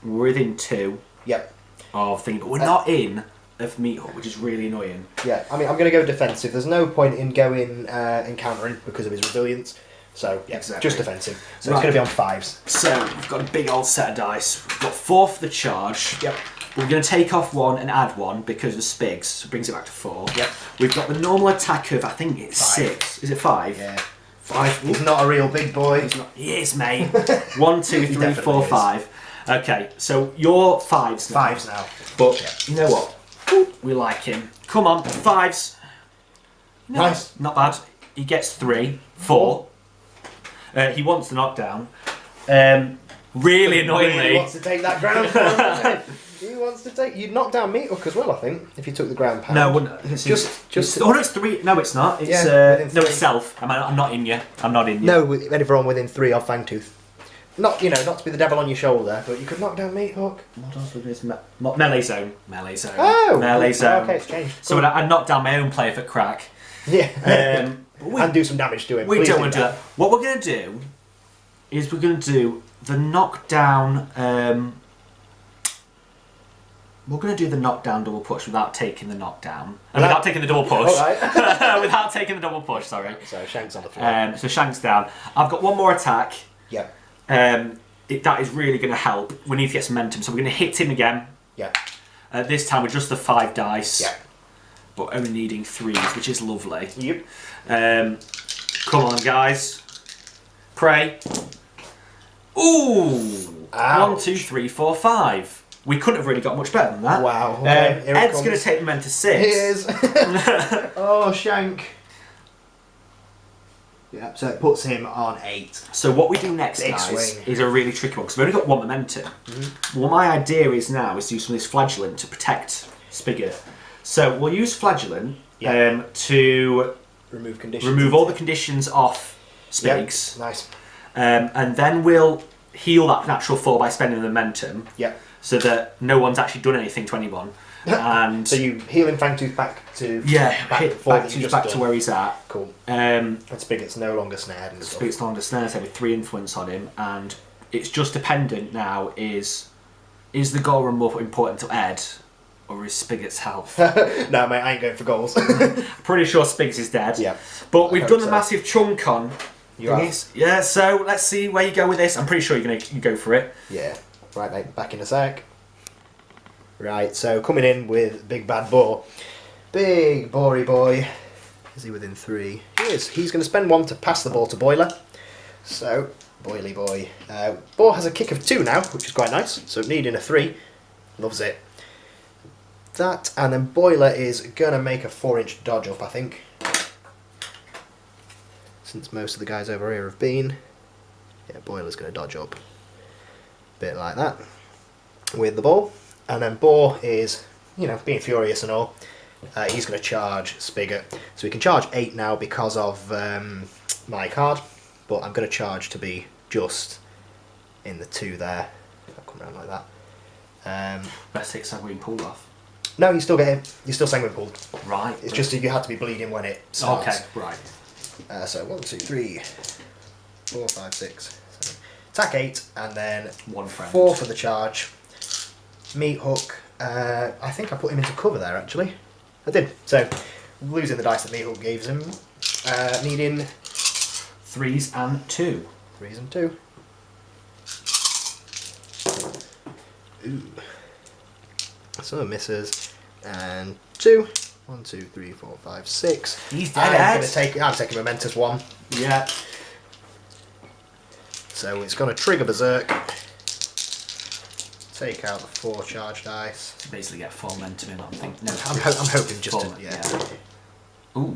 Speaker 3: We're within 2
Speaker 1: Yep.
Speaker 3: of thing, but we're not in of Meat Hook, which is really annoying.
Speaker 1: Yeah. I mean, I'm going to go defensive. There's no point in going encountering because of his resilience. So, yeah,
Speaker 3: Exactly.
Speaker 1: just defensive. So
Speaker 3: Right.
Speaker 1: it's going to be on 5s.
Speaker 3: So we've got a big old set of dice. We've got 4 for the charge.
Speaker 1: Yep.
Speaker 3: We're going to take off 1 and add 1 because of Spigs, so it brings it back to 4.
Speaker 1: Yep.
Speaker 3: We've got the normal attack of, I think it's
Speaker 1: 5.
Speaker 3: 6. Is it 5?
Speaker 1: Yeah.
Speaker 3: 5.
Speaker 1: He's not a real big boy.
Speaker 3: He is, mate. 1, 2, 3,
Speaker 1: definitely
Speaker 3: 4,
Speaker 1: is.
Speaker 3: 5. Okay, so you're 5s now.
Speaker 1: 5s now.
Speaker 3: But
Speaker 1: Yeah.
Speaker 3: you know what? We like him. Come on, 5s. No,
Speaker 1: Nice.
Speaker 3: Not bad. He gets 3, 4. He wants the knockdown. Really annoyingly.
Speaker 1: He wants to take that ground pound. He wants to take. You'd knock down meat hook as well, I think, if you took the ground pound.
Speaker 3: No, I wouldn't. Oh no, it's 3. No, it's not. It's
Speaker 1: Yeah,
Speaker 3: no, it's self. I'm not in you. I'm not in you.
Speaker 1: No, if everyone within 3 of Fangtooth. Not, not to be the devil on your shoulder, but you could knock down meat hook.
Speaker 3: What else with this? Melee zone. Melee zone.
Speaker 1: Oh!
Speaker 3: Melee zone.
Speaker 1: Okay, it's changed.
Speaker 3: So I'd knock down my own player for crack.
Speaker 1: Yeah.
Speaker 3: And
Speaker 1: do some damage to him.
Speaker 3: We
Speaker 1: Please
Speaker 3: don't want to do that. What we're going to do is we're going to do the knockdown. We're going to do the knockdown double push without taking the knockdown. Without taking the double push.
Speaker 1: Alright.
Speaker 3: Without taking the double push, sorry.
Speaker 1: So Shank's on the floor.
Speaker 3: So Shank's down. I've got one more attack.
Speaker 1: Yeah.
Speaker 3: That is really going to help. We need to get some momentum. So we're going to hit him again.
Speaker 1: Yeah.
Speaker 3: This time with just the 5 dice.
Speaker 1: Yeah.
Speaker 3: But only needing 3s, which is lovely.
Speaker 1: Yep.
Speaker 3: Come on, guys. Pray. Ooh!
Speaker 1: Ouch.
Speaker 3: 1, 2, 3, 4, 5. We couldn't have really got much better than that.
Speaker 1: Wow. Okay, here it
Speaker 3: Ed's
Speaker 1: comes.
Speaker 3: going to take them to 6.
Speaker 1: He is. Oh, Shank. Yeah, so it puts him on 8.
Speaker 3: So what we do next,
Speaker 1: Big
Speaker 3: guys,
Speaker 1: swing.
Speaker 3: is a really tricky one because we've only got 1 momentum. Well, my idea is now is to use some of this flagellant to protect Spigot. So we'll use flagellant to
Speaker 1: Remove conditions.
Speaker 3: remove all the conditions off Spigs.
Speaker 1: Yep. Nice.
Speaker 3: And then we'll heal that natural fall by spending the momentum.
Speaker 1: Yep.
Speaker 3: So that no one's actually done anything to anyone. And
Speaker 1: So you healing Fangtooth back to
Speaker 3: back to where he's at.
Speaker 1: Cool.
Speaker 3: And
Speaker 1: And Spigot's no longer snared and stuff.
Speaker 3: Spigot's no longer snared, so with 3 influence on him, and it's just dependent now is the goal run more important to Ed or is Spigot's health?
Speaker 1: No, mate, I ain't going for goals.
Speaker 3: Pretty sure Spigs is dead.
Speaker 1: Yeah.
Speaker 3: But we've
Speaker 1: hope
Speaker 3: done a
Speaker 1: so.
Speaker 3: massive chunk on.
Speaker 1: You have.
Speaker 3: Yeah. So let's see where you go with this. I'm pretty sure you go for it.
Speaker 1: Yeah. Right, mate, back in a sec. Right, so coming in with Big Bad Boar. Big Boary boy. Is he within 3? He is. He's going to spend 1 to pass the ball to Boiler. So, Boily boy. Boar has a kick of 2 now, which is quite nice. So needing a 3. Loves it. That, and then Boiler is going to make a 4-inch dodge up, I think. Since most of the guys over here have been. Yeah, Boiler's going to dodge up. Bit like that. With the ball. And then Boar is, being furious and all. He's going to charge Spigot. So he can charge 8 now because of my card. But I'm going to charge to be just in the 2 there. I'll come around like that.
Speaker 3: Best 6 sanguine pulled off.
Speaker 1: No, you're still sanguine pulled.
Speaker 3: Right.
Speaker 1: It's just that you have to be bleeding when it starts.
Speaker 3: Okay, right.
Speaker 1: So 1, 2, 3, 4, 5, 6, 7. Attack 8, and then
Speaker 3: 1 friend.
Speaker 1: 4 for the charge. Meat hook. I think I put him into cover there actually. I did. So losing the dice that Meat hook gave him. Needing
Speaker 3: 3s and 2.
Speaker 1: 3s and 2. Ooh. So misses and 2. 1, 2, 3, 4, 5, 6.
Speaker 3: He's dead.
Speaker 1: I'm taking momentous 1.
Speaker 3: Yeah.
Speaker 1: So it's going to trigger Berserk. Take out the 4 charge dice.
Speaker 3: To basically get 4 momentum in, I think. No,
Speaker 1: I'm hoping just
Speaker 3: four,
Speaker 1: to, yeah.
Speaker 3: Ooh.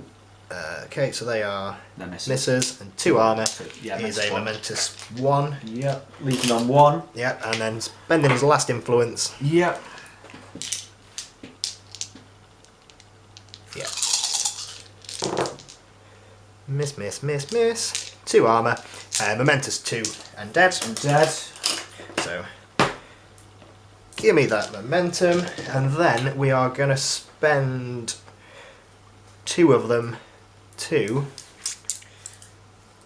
Speaker 1: Okay, so they are
Speaker 3: No misses.
Speaker 1: misses and 2 armour.
Speaker 3: So, yeah,
Speaker 1: is
Speaker 3: momentous
Speaker 1: a
Speaker 3: one.
Speaker 1: momentous 1.
Speaker 3: Yep. Leaving on 1.
Speaker 1: Yep, and then spending his last influence.
Speaker 3: Yep.
Speaker 1: Yeah. Miss, miss, miss, miss. 2 armour. Momentous 2 and dead.
Speaker 3: I'm dead.
Speaker 1: So give me that momentum, and then we are going to spend 2 of them to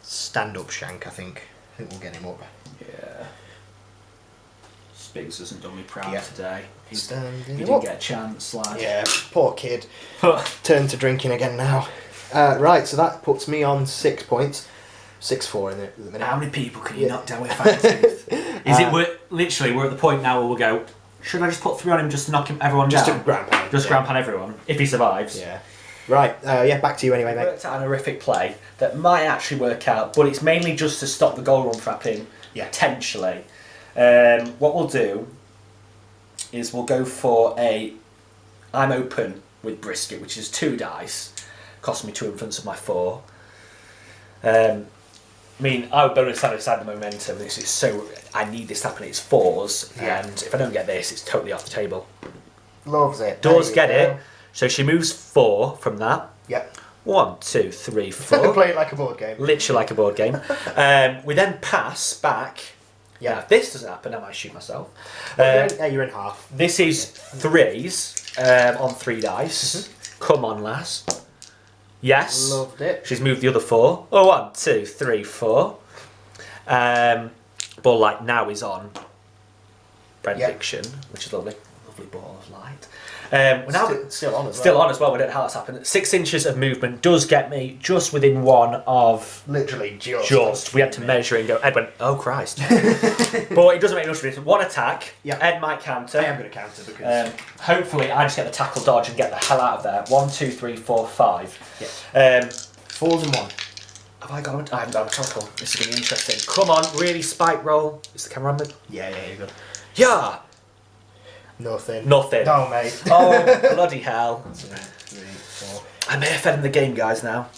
Speaker 1: stand up Shank, I think. I think we'll get him up.
Speaker 3: Yeah. Spigs hasn't done me proud
Speaker 1: Yeah.
Speaker 3: today. He
Speaker 1: Standing
Speaker 3: didn't
Speaker 1: up.
Speaker 3: get a chance, lad.
Speaker 1: Yeah, poor kid. Turn to drinking again now. Right, so that puts me on 6 points. 6-4 in the minute.
Speaker 3: How many people can you knock down with Fangtooth? Is it we're at the point now where we'll go, should I just put 3 on him just to knock everyone
Speaker 1: Just
Speaker 3: down?
Speaker 1: to ground pound.
Speaker 3: Just ground pound everyone, if he survives.
Speaker 1: Yeah. Right, yeah, back to you anyway, mate.
Speaker 3: Worked out an horrific play that might actually work out, but it's mainly just to stop the goal run from happening, potentially. What we'll do is we'll go for a I'm open with Brisket, which is 2 dice. Cost me 2 influence of my 4. I mean, I would bonus side the momentum. This is so. I need this to happen. It's 4s, and if I don't get this, it's totally off the table.
Speaker 1: Loves it.
Speaker 3: Does get it. So she moves 4 from that.
Speaker 1: Yep.
Speaker 3: 1, 2, 3, 4.
Speaker 1: Play it like a board game.
Speaker 3: Literally like a board game. We then pass back. Yeah. Now, if this doesn't happen, I might shoot myself.
Speaker 1: You're in half.
Speaker 3: This is 3s on 3 dice. Come on, lass. Yes.
Speaker 1: Loved it.
Speaker 3: She's moved the other 4. Oh, 1, 2, 3, 4. But like now is on prediction, which is lovely. Lovely ball of light. We're now
Speaker 1: Still on as well.
Speaker 3: Still on as well. We don't know how that's happened. 6 inches of movement does get me just within 1 of.
Speaker 1: Literally just.
Speaker 3: Just. We had to measure it and go. Ed went, oh Christ. But it doesn't make much difference. 1 attack.
Speaker 1: Yeah.
Speaker 3: Ed might counter.
Speaker 1: I am going to counter because.
Speaker 3: Hopefully, I just get the tackle dodge and get the hell out of there. 1, 2, 3, 4, 5.
Speaker 1: Yeah. 4s and 1.
Speaker 3: Have I got? I haven't got a tackle. This is going to be interesting. Come on, really spike roll. Is the camera on me?
Speaker 1: Yeah, you're good.
Speaker 3: Yeah.
Speaker 1: Nothing.
Speaker 3: Nothing.
Speaker 1: No, mate.
Speaker 3: Oh bloody hell!
Speaker 1: 2, 3, 4.
Speaker 3: I may have fed him the game, guys. Now.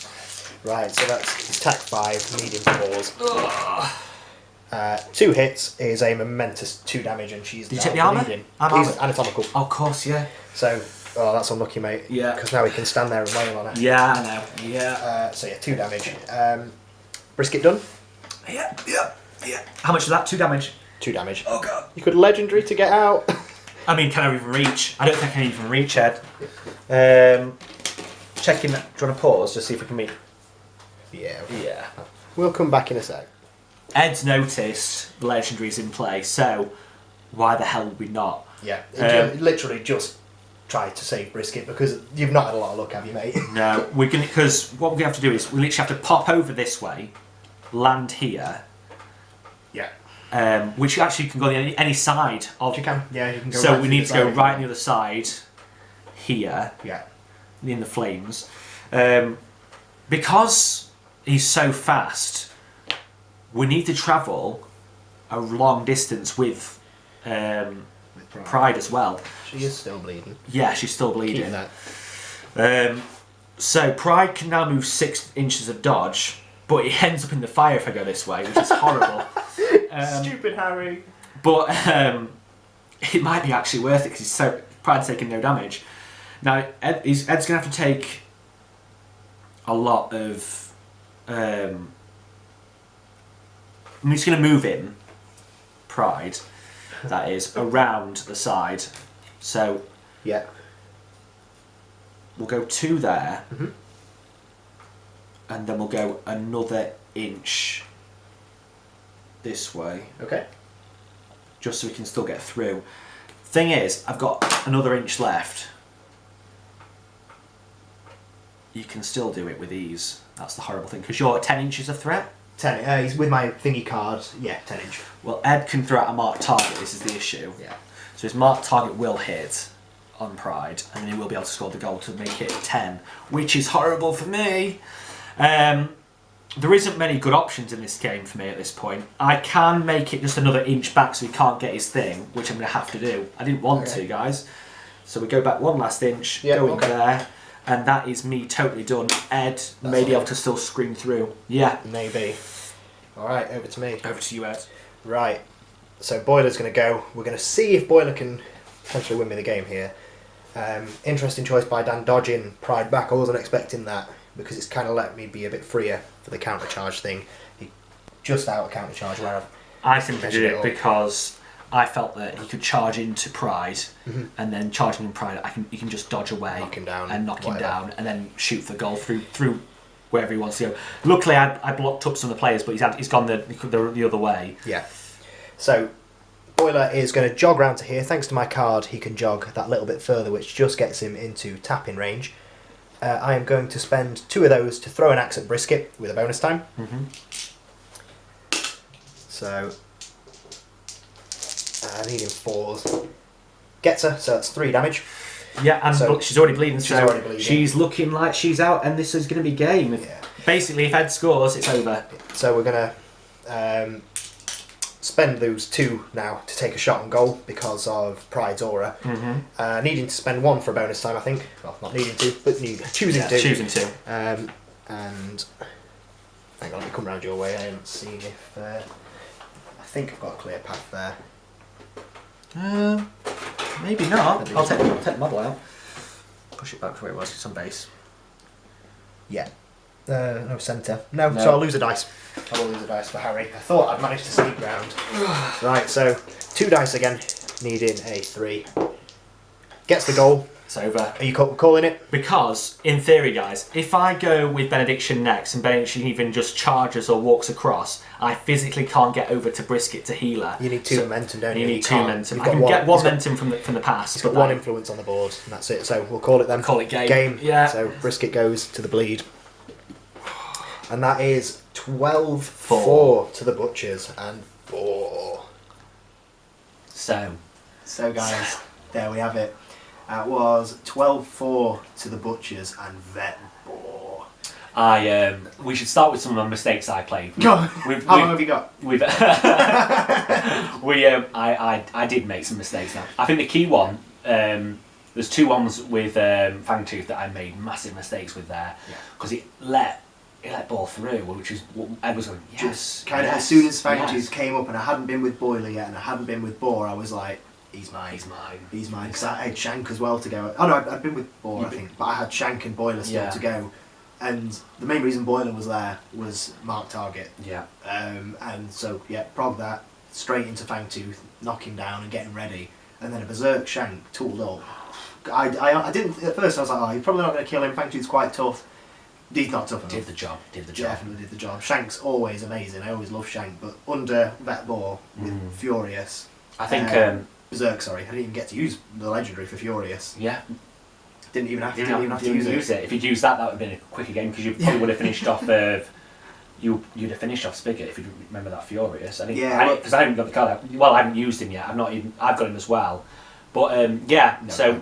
Speaker 1: Right, so that's attack 5, medium 4s. 2 hits is a momentous 2 damage, and she's.
Speaker 3: Did you take the armour?
Speaker 1: He's
Speaker 3: Armour?
Speaker 1: anatomical.
Speaker 3: Oh, of course, yeah.
Speaker 1: So, that's unlucky, mate.
Speaker 3: Yeah.
Speaker 1: Because now he can stand there and wail on it.
Speaker 3: Yeah, I know. Yeah.
Speaker 1: So yeah, 2 damage. Brisket done.
Speaker 3: Yeah. How much is that? 2 damage.
Speaker 1: 2 damage.
Speaker 3: Oh god.
Speaker 1: You could legendary to get out.
Speaker 3: I mean, can I even reach? I don't think I can even reach, Ed. Checking. Do you want to pause just see if we can meet?
Speaker 1: Yeah.
Speaker 3: Yeah.
Speaker 1: We'll come back in a sec.
Speaker 3: Ed's noticed the legendary's in play, so why the hell would we not?
Speaker 1: Yeah. Literally just try to save Brisket because you've not had a lot of luck, have you, mate?
Speaker 3: No, we're gonna because what we have to do is we literally have to pop over this way, land here.
Speaker 1: Yeah.
Speaker 3: Which actually can go on any side of.
Speaker 1: You can. Yeah, you can go.
Speaker 3: So
Speaker 1: right
Speaker 3: we
Speaker 1: through
Speaker 3: need
Speaker 1: the
Speaker 3: to go
Speaker 1: side.
Speaker 3: right on the other side, here,
Speaker 1: Yeah.
Speaker 3: in the flames, because he's so fast. We need to travel a long distance with Pride as well.
Speaker 1: She is still bleeding.
Speaker 3: Yeah, she's still bleeding.
Speaker 1: Keep that.
Speaker 3: So Pride can now move 6 inches of dodge, but it ends up in the fire if I go this way, which is horrible.
Speaker 1: Stupid Harry.
Speaker 3: But it might be actually worth it because Pride's taking no damage. Now Ed's going to have to take a lot of. I'm just going to move in Pride. That is around the side. So
Speaker 1: Yeah.
Speaker 3: we'll go 2 there, and then we'll go another inch this way,
Speaker 1: Okay.
Speaker 3: just so we can still get through. Thing is, I've got another inch left. You can still do it with ease. That's the horrible thing, because you're at 10 inches of threat.
Speaker 1: 10. He's with my thingy card. Yeah, 10 inch.
Speaker 3: Well, Ed can throw out a marked target. This is the issue.
Speaker 1: Yeah.
Speaker 3: So his marked target will hit on Pride, and then he will be able to score the goal to make it 10, which is horrible for me. There isn't many good options in this game for me at this point. I can make it just another inch back so he can't get his thing, which I'm going to have to do. I didn't want to, guys. So we go back 1 last inch, go in there, and that is me totally done. Ed may be able to still scream through. Yeah.
Speaker 1: Maybe. Alright, over to me.
Speaker 3: Over to you, Ed.
Speaker 1: Right. So Boiler's going to go. We're going to see if Boiler can potentially win me the game here. Interesting choice by Dan dodging Pride back. I wasn't expecting that because it's kind of let me be a bit freer for the counter charge thing. He just out of counter charge where
Speaker 3: I simply did it
Speaker 1: up.
Speaker 3: because I felt that he could charge into Pride, and then charging in Pride, you can just dodge away,
Speaker 1: knock him down,
Speaker 3: and knock him
Speaker 1: whatever.
Speaker 3: down, and then shoot for goal through wherever he wants to go. Luckily, I blocked up some of the players, but he's gone the other way.
Speaker 1: Yeah. So Boiler is going to jog round to here. Thanks to my card, he can jog that little bit further, which just gets him into tapping range. I am going to spend 2 of those to throw an axe at Brisket with a bonus time. So I need him 4s. Gets her, so that's 3 damage.
Speaker 3: Yeah, and
Speaker 1: So-
Speaker 3: she's already bleeding.
Speaker 1: She's already bleeding.
Speaker 3: She's looking like she's out, and this is going to be game.
Speaker 1: Yeah.
Speaker 3: Basically, if Ed scores, it's over.
Speaker 1: So we're going to spend those 2 now to take a shot on goal because of Pride's aura. Needing to spend 1 for bonus time, I think. Well, not needing to, but choosing to.
Speaker 3: Choosing to.
Speaker 1: And hang on, let me come round your way. I haven't seen if I think I've got a clear path there.
Speaker 3: Maybe not. I'll take the model out. Push it back to where it was. It's on base.
Speaker 1: Yeah. No centre. No,
Speaker 3: No.
Speaker 1: so I'll lose a dice. I will lose a dice for Harry. I thought I'd managed to sneak round. Right, so 2 dice again, needing a 3. Gets the goal.
Speaker 3: It's over.
Speaker 1: Are you calling it?
Speaker 3: Because, in theory, guys, if I go with Benediction next and Benediction even just charges or walks across, I physically can't get over to Brisket to heal her.
Speaker 1: You need 2 momentum, don't you?
Speaker 3: You need 2 momentum.
Speaker 1: You've
Speaker 3: I can
Speaker 1: got
Speaker 3: get 1 momentum from the past.
Speaker 1: He's got 1 influence on the board, and that's it. So we'll call it then.
Speaker 3: Call it game. Yeah.
Speaker 1: So Brisket goes to the bleed. And that is 12-4 to the Butchers and Boar.
Speaker 3: So
Speaker 1: guys, there we have it. That was 12-4 to the Butchers and Vet Boar.
Speaker 2: We should start with some of the mistakes I played.
Speaker 1: How long have you got?
Speaker 2: I did make some mistakes now. I think the key one, there's 2 ones with Fangtooth that I made massive mistakes with there because it let Boar through, which is what Ed was going, yes.
Speaker 1: Just kind of as soon as Fangtooth came up and I hadn't been with Boiler yet and I hadn't been with Boar, I was like, he's mine. He's mine. Because I had Shank as well to go. Oh no, I'd been with Boar, I think, but I had Shank and Boiler still to go. And the main reason Boiler was there was mark target.
Speaker 2: Yeah.
Speaker 1: And so prog that straight into Fangtooth, knocking down and getting ready, and then a Berserk Shank tooled up. I didn't at first. I was like, oh, you're probably not going to kill him. Fangtooth's quite tough. He's not tough enough.
Speaker 2: Did the job.
Speaker 1: Definitely did the job. Shank's always amazing. I always love Shank, but under Vet Boar with Furious.
Speaker 2: I think
Speaker 1: Berserk. Sorry, I didn't even get to use the legendary for Furious.
Speaker 2: Yeah.
Speaker 1: Didn't even have to use it.
Speaker 2: If you'd used that, that would have been a quicker game because you probably would have finished off. You'd have finished off Spigot if you remember that Furious. I think because I haven't got the card out. Well, I haven't used him yet. I've got him as well. But so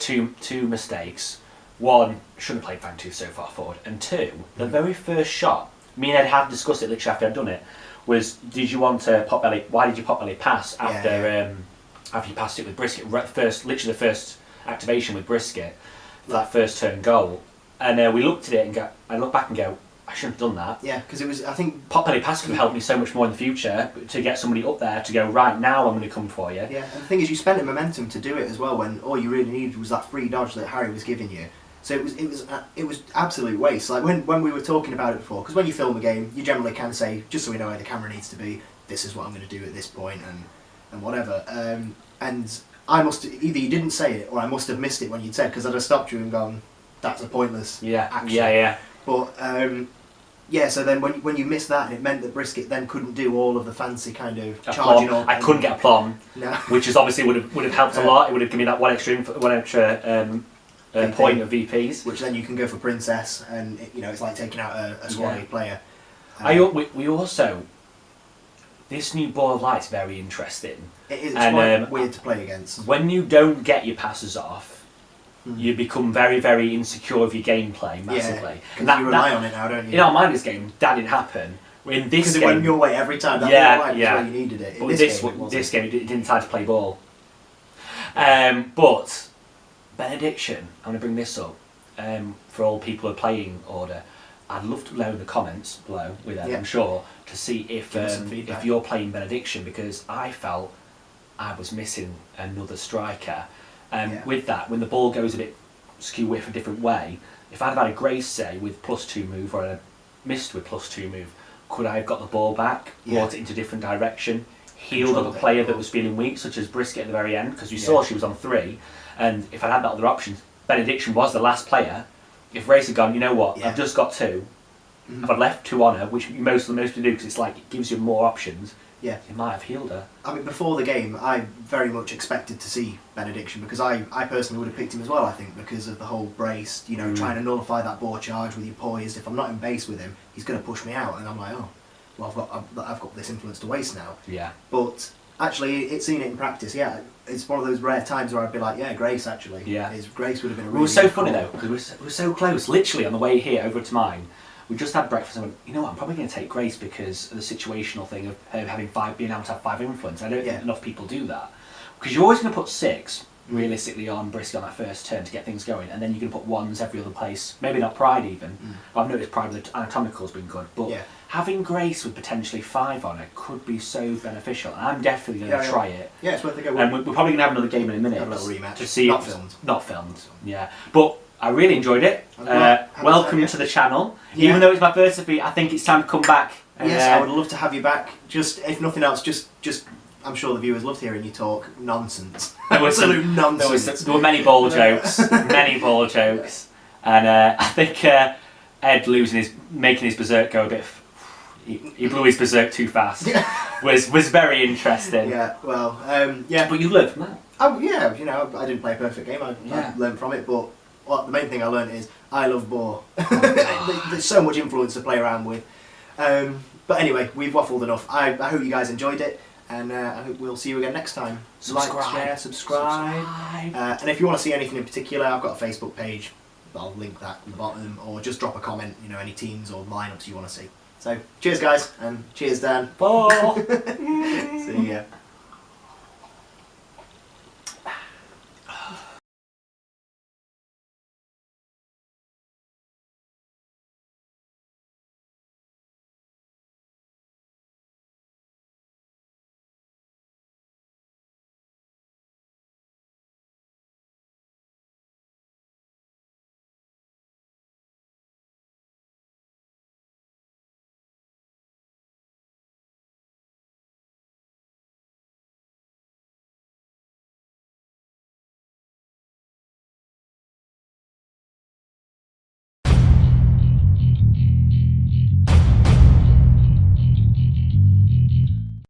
Speaker 2: 2 mistakes. 1, shouldn't have played Fangtooth so far forward, and 2, the very first shot. Me and Ed had discussed it literally after I'd done it. Was did you want to Potbelly? Why did you Potbelly pass after after you passed it with Brisket? Literally the first activation with Brisket, that first turn goal, and we looked at it and I look back and go, I shouldn't have done that.
Speaker 1: Yeah, because it was, I think...
Speaker 2: Potbelly pass could have helped me so much more in the future to get somebody up there to go, right, now I'm going to come for you.
Speaker 1: Yeah, and the thing is you spent a momentum to do it as well when all you really needed was that free dodge that Harry was giving you. So it was absolute waste. Like when we were talking about it before, because when you film a game, you generally can say, just so we know where the camera needs to be, this is what I'm going to do at this point and whatever. And I either you didn't say it or I must have missed it when you'd said, because I'd have stopped you and gone, that's a pointless action.
Speaker 2: Yeah.
Speaker 1: But so then when you missed that, it meant that Brisket then couldn't do all of the fancy kind of charging up.
Speaker 2: I couldn't get a plum,
Speaker 1: no.
Speaker 2: Which is obviously would have helped a lot. It would have given me that one extra point of VPs,
Speaker 1: which then you can go for Princess, and it's like taking out a squad player.
Speaker 2: We also, this new Ball of Light's very interesting.
Speaker 1: It is quite weird to play against.
Speaker 2: When you don't get your passes off, you become very, very insecure of your gameplay massively.
Speaker 1: Because you rely on it now, don't you?
Speaker 2: In our Minders game, that didn't happen. In this game,
Speaker 1: it went your way every time. That was where you needed it.
Speaker 2: But this game, it didn't decide to play ball. But Benediction, I'm going to bring this up for all people who are playing Order. I'd love to know in the comments below with Ed, I'm sure, to see if you're playing Benediction, because I felt I was missing another striker. With that, when the ball goes a bit skew with a different way, if I'd have had a Grace, say, with +2 move, or a missed with +2 move, could I have got the ball back, brought it into a different direction, healed up a player that was feeling weak, such as Brisket at the very end, because you saw she was on 3, and if I'd had that other option, Benediction was the last player. If Race had gone, you know what, I've just got 2, if I'd left 2 on her, which most people do, because it's like, it gives you more options, you might have healed her.
Speaker 1: I mean, before the game, I very much expected to see Benediction, because I personally would have picked him as well, I think, because of the whole brace, trying to nullify that Boar charge with your poised. If I'm not in base with him, he's going to push me out, and I'm like, oh, well, I've got this influence to waste now.
Speaker 2: Yeah.
Speaker 1: But actually, it's seen it in practice. Yeah, it's one of those rare times where I'd be like, yeah, Grace actually.
Speaker 2: Yeah.
Speaker 1: Grace would have been a really.
Speaker 2: It was so funny though, because we were so close. Literally on the way here over to mine, We just had breakfast and went, you know what, I'm probably going to take Grace because of the situational thing of her having being able to have 5 influence. I don't think enough people do that. Because you're always going to put 6 realistically on Brisket on that first turn to get things going, and then you can put 1s every other place. Maybe not Pride even. But I've noticed Pride with the anatomical's been good. But having Grace with potentially 5 on it could be so beneficial. And I'm definitely going to try it.
Speaker 1: Yeah, it's worth a go.
Speaker 2: And we're probably going to have another game in a minute.
Speaker 1: A little rematch.
Speaker 2: To see
Speaker 1: not filmed.
Speaker 2: Not filmed. Yeah. But I really enjoyed it. Welcome to the channel.
Speaker 1: Yeah.
Speaker 2: Even though it's my first defeat, I think it's time to come back.
Speaker 1: Yes, I would love to have you back. Just if nothing else, just I'm sure the viewers loved hearing you talk nonsense. Absolute nonsense.
Speaker 2: There were many ball jokes, and I think Ed making his berserk go a bit. He blew his berserk too fast. was very interesting.
Speaker 1: Yeah. Well.
Speaker 2: But you learned from that.
Speaker 1: Oh yeah. You know, I didn't play a perfect game. I learned from it, but. Well, the main thing I learned is I love Boar. There's so much influence to play around with. But anyway, we've waffled enough. I hope you guys enjoyed it, and I hope we'll see you again next time.
Speaker 2: Subscribe.
Speaker 1: Like, share, subscribe. And if you want to see anything in particular, I've got a Facebook page. I'll link that at the bottom, or just drop a comment, you know, any teams or lineups you want to see. So, cheers guys, and cheers Dan.
Speaker 2: Bye.
Speaker 1: See ya.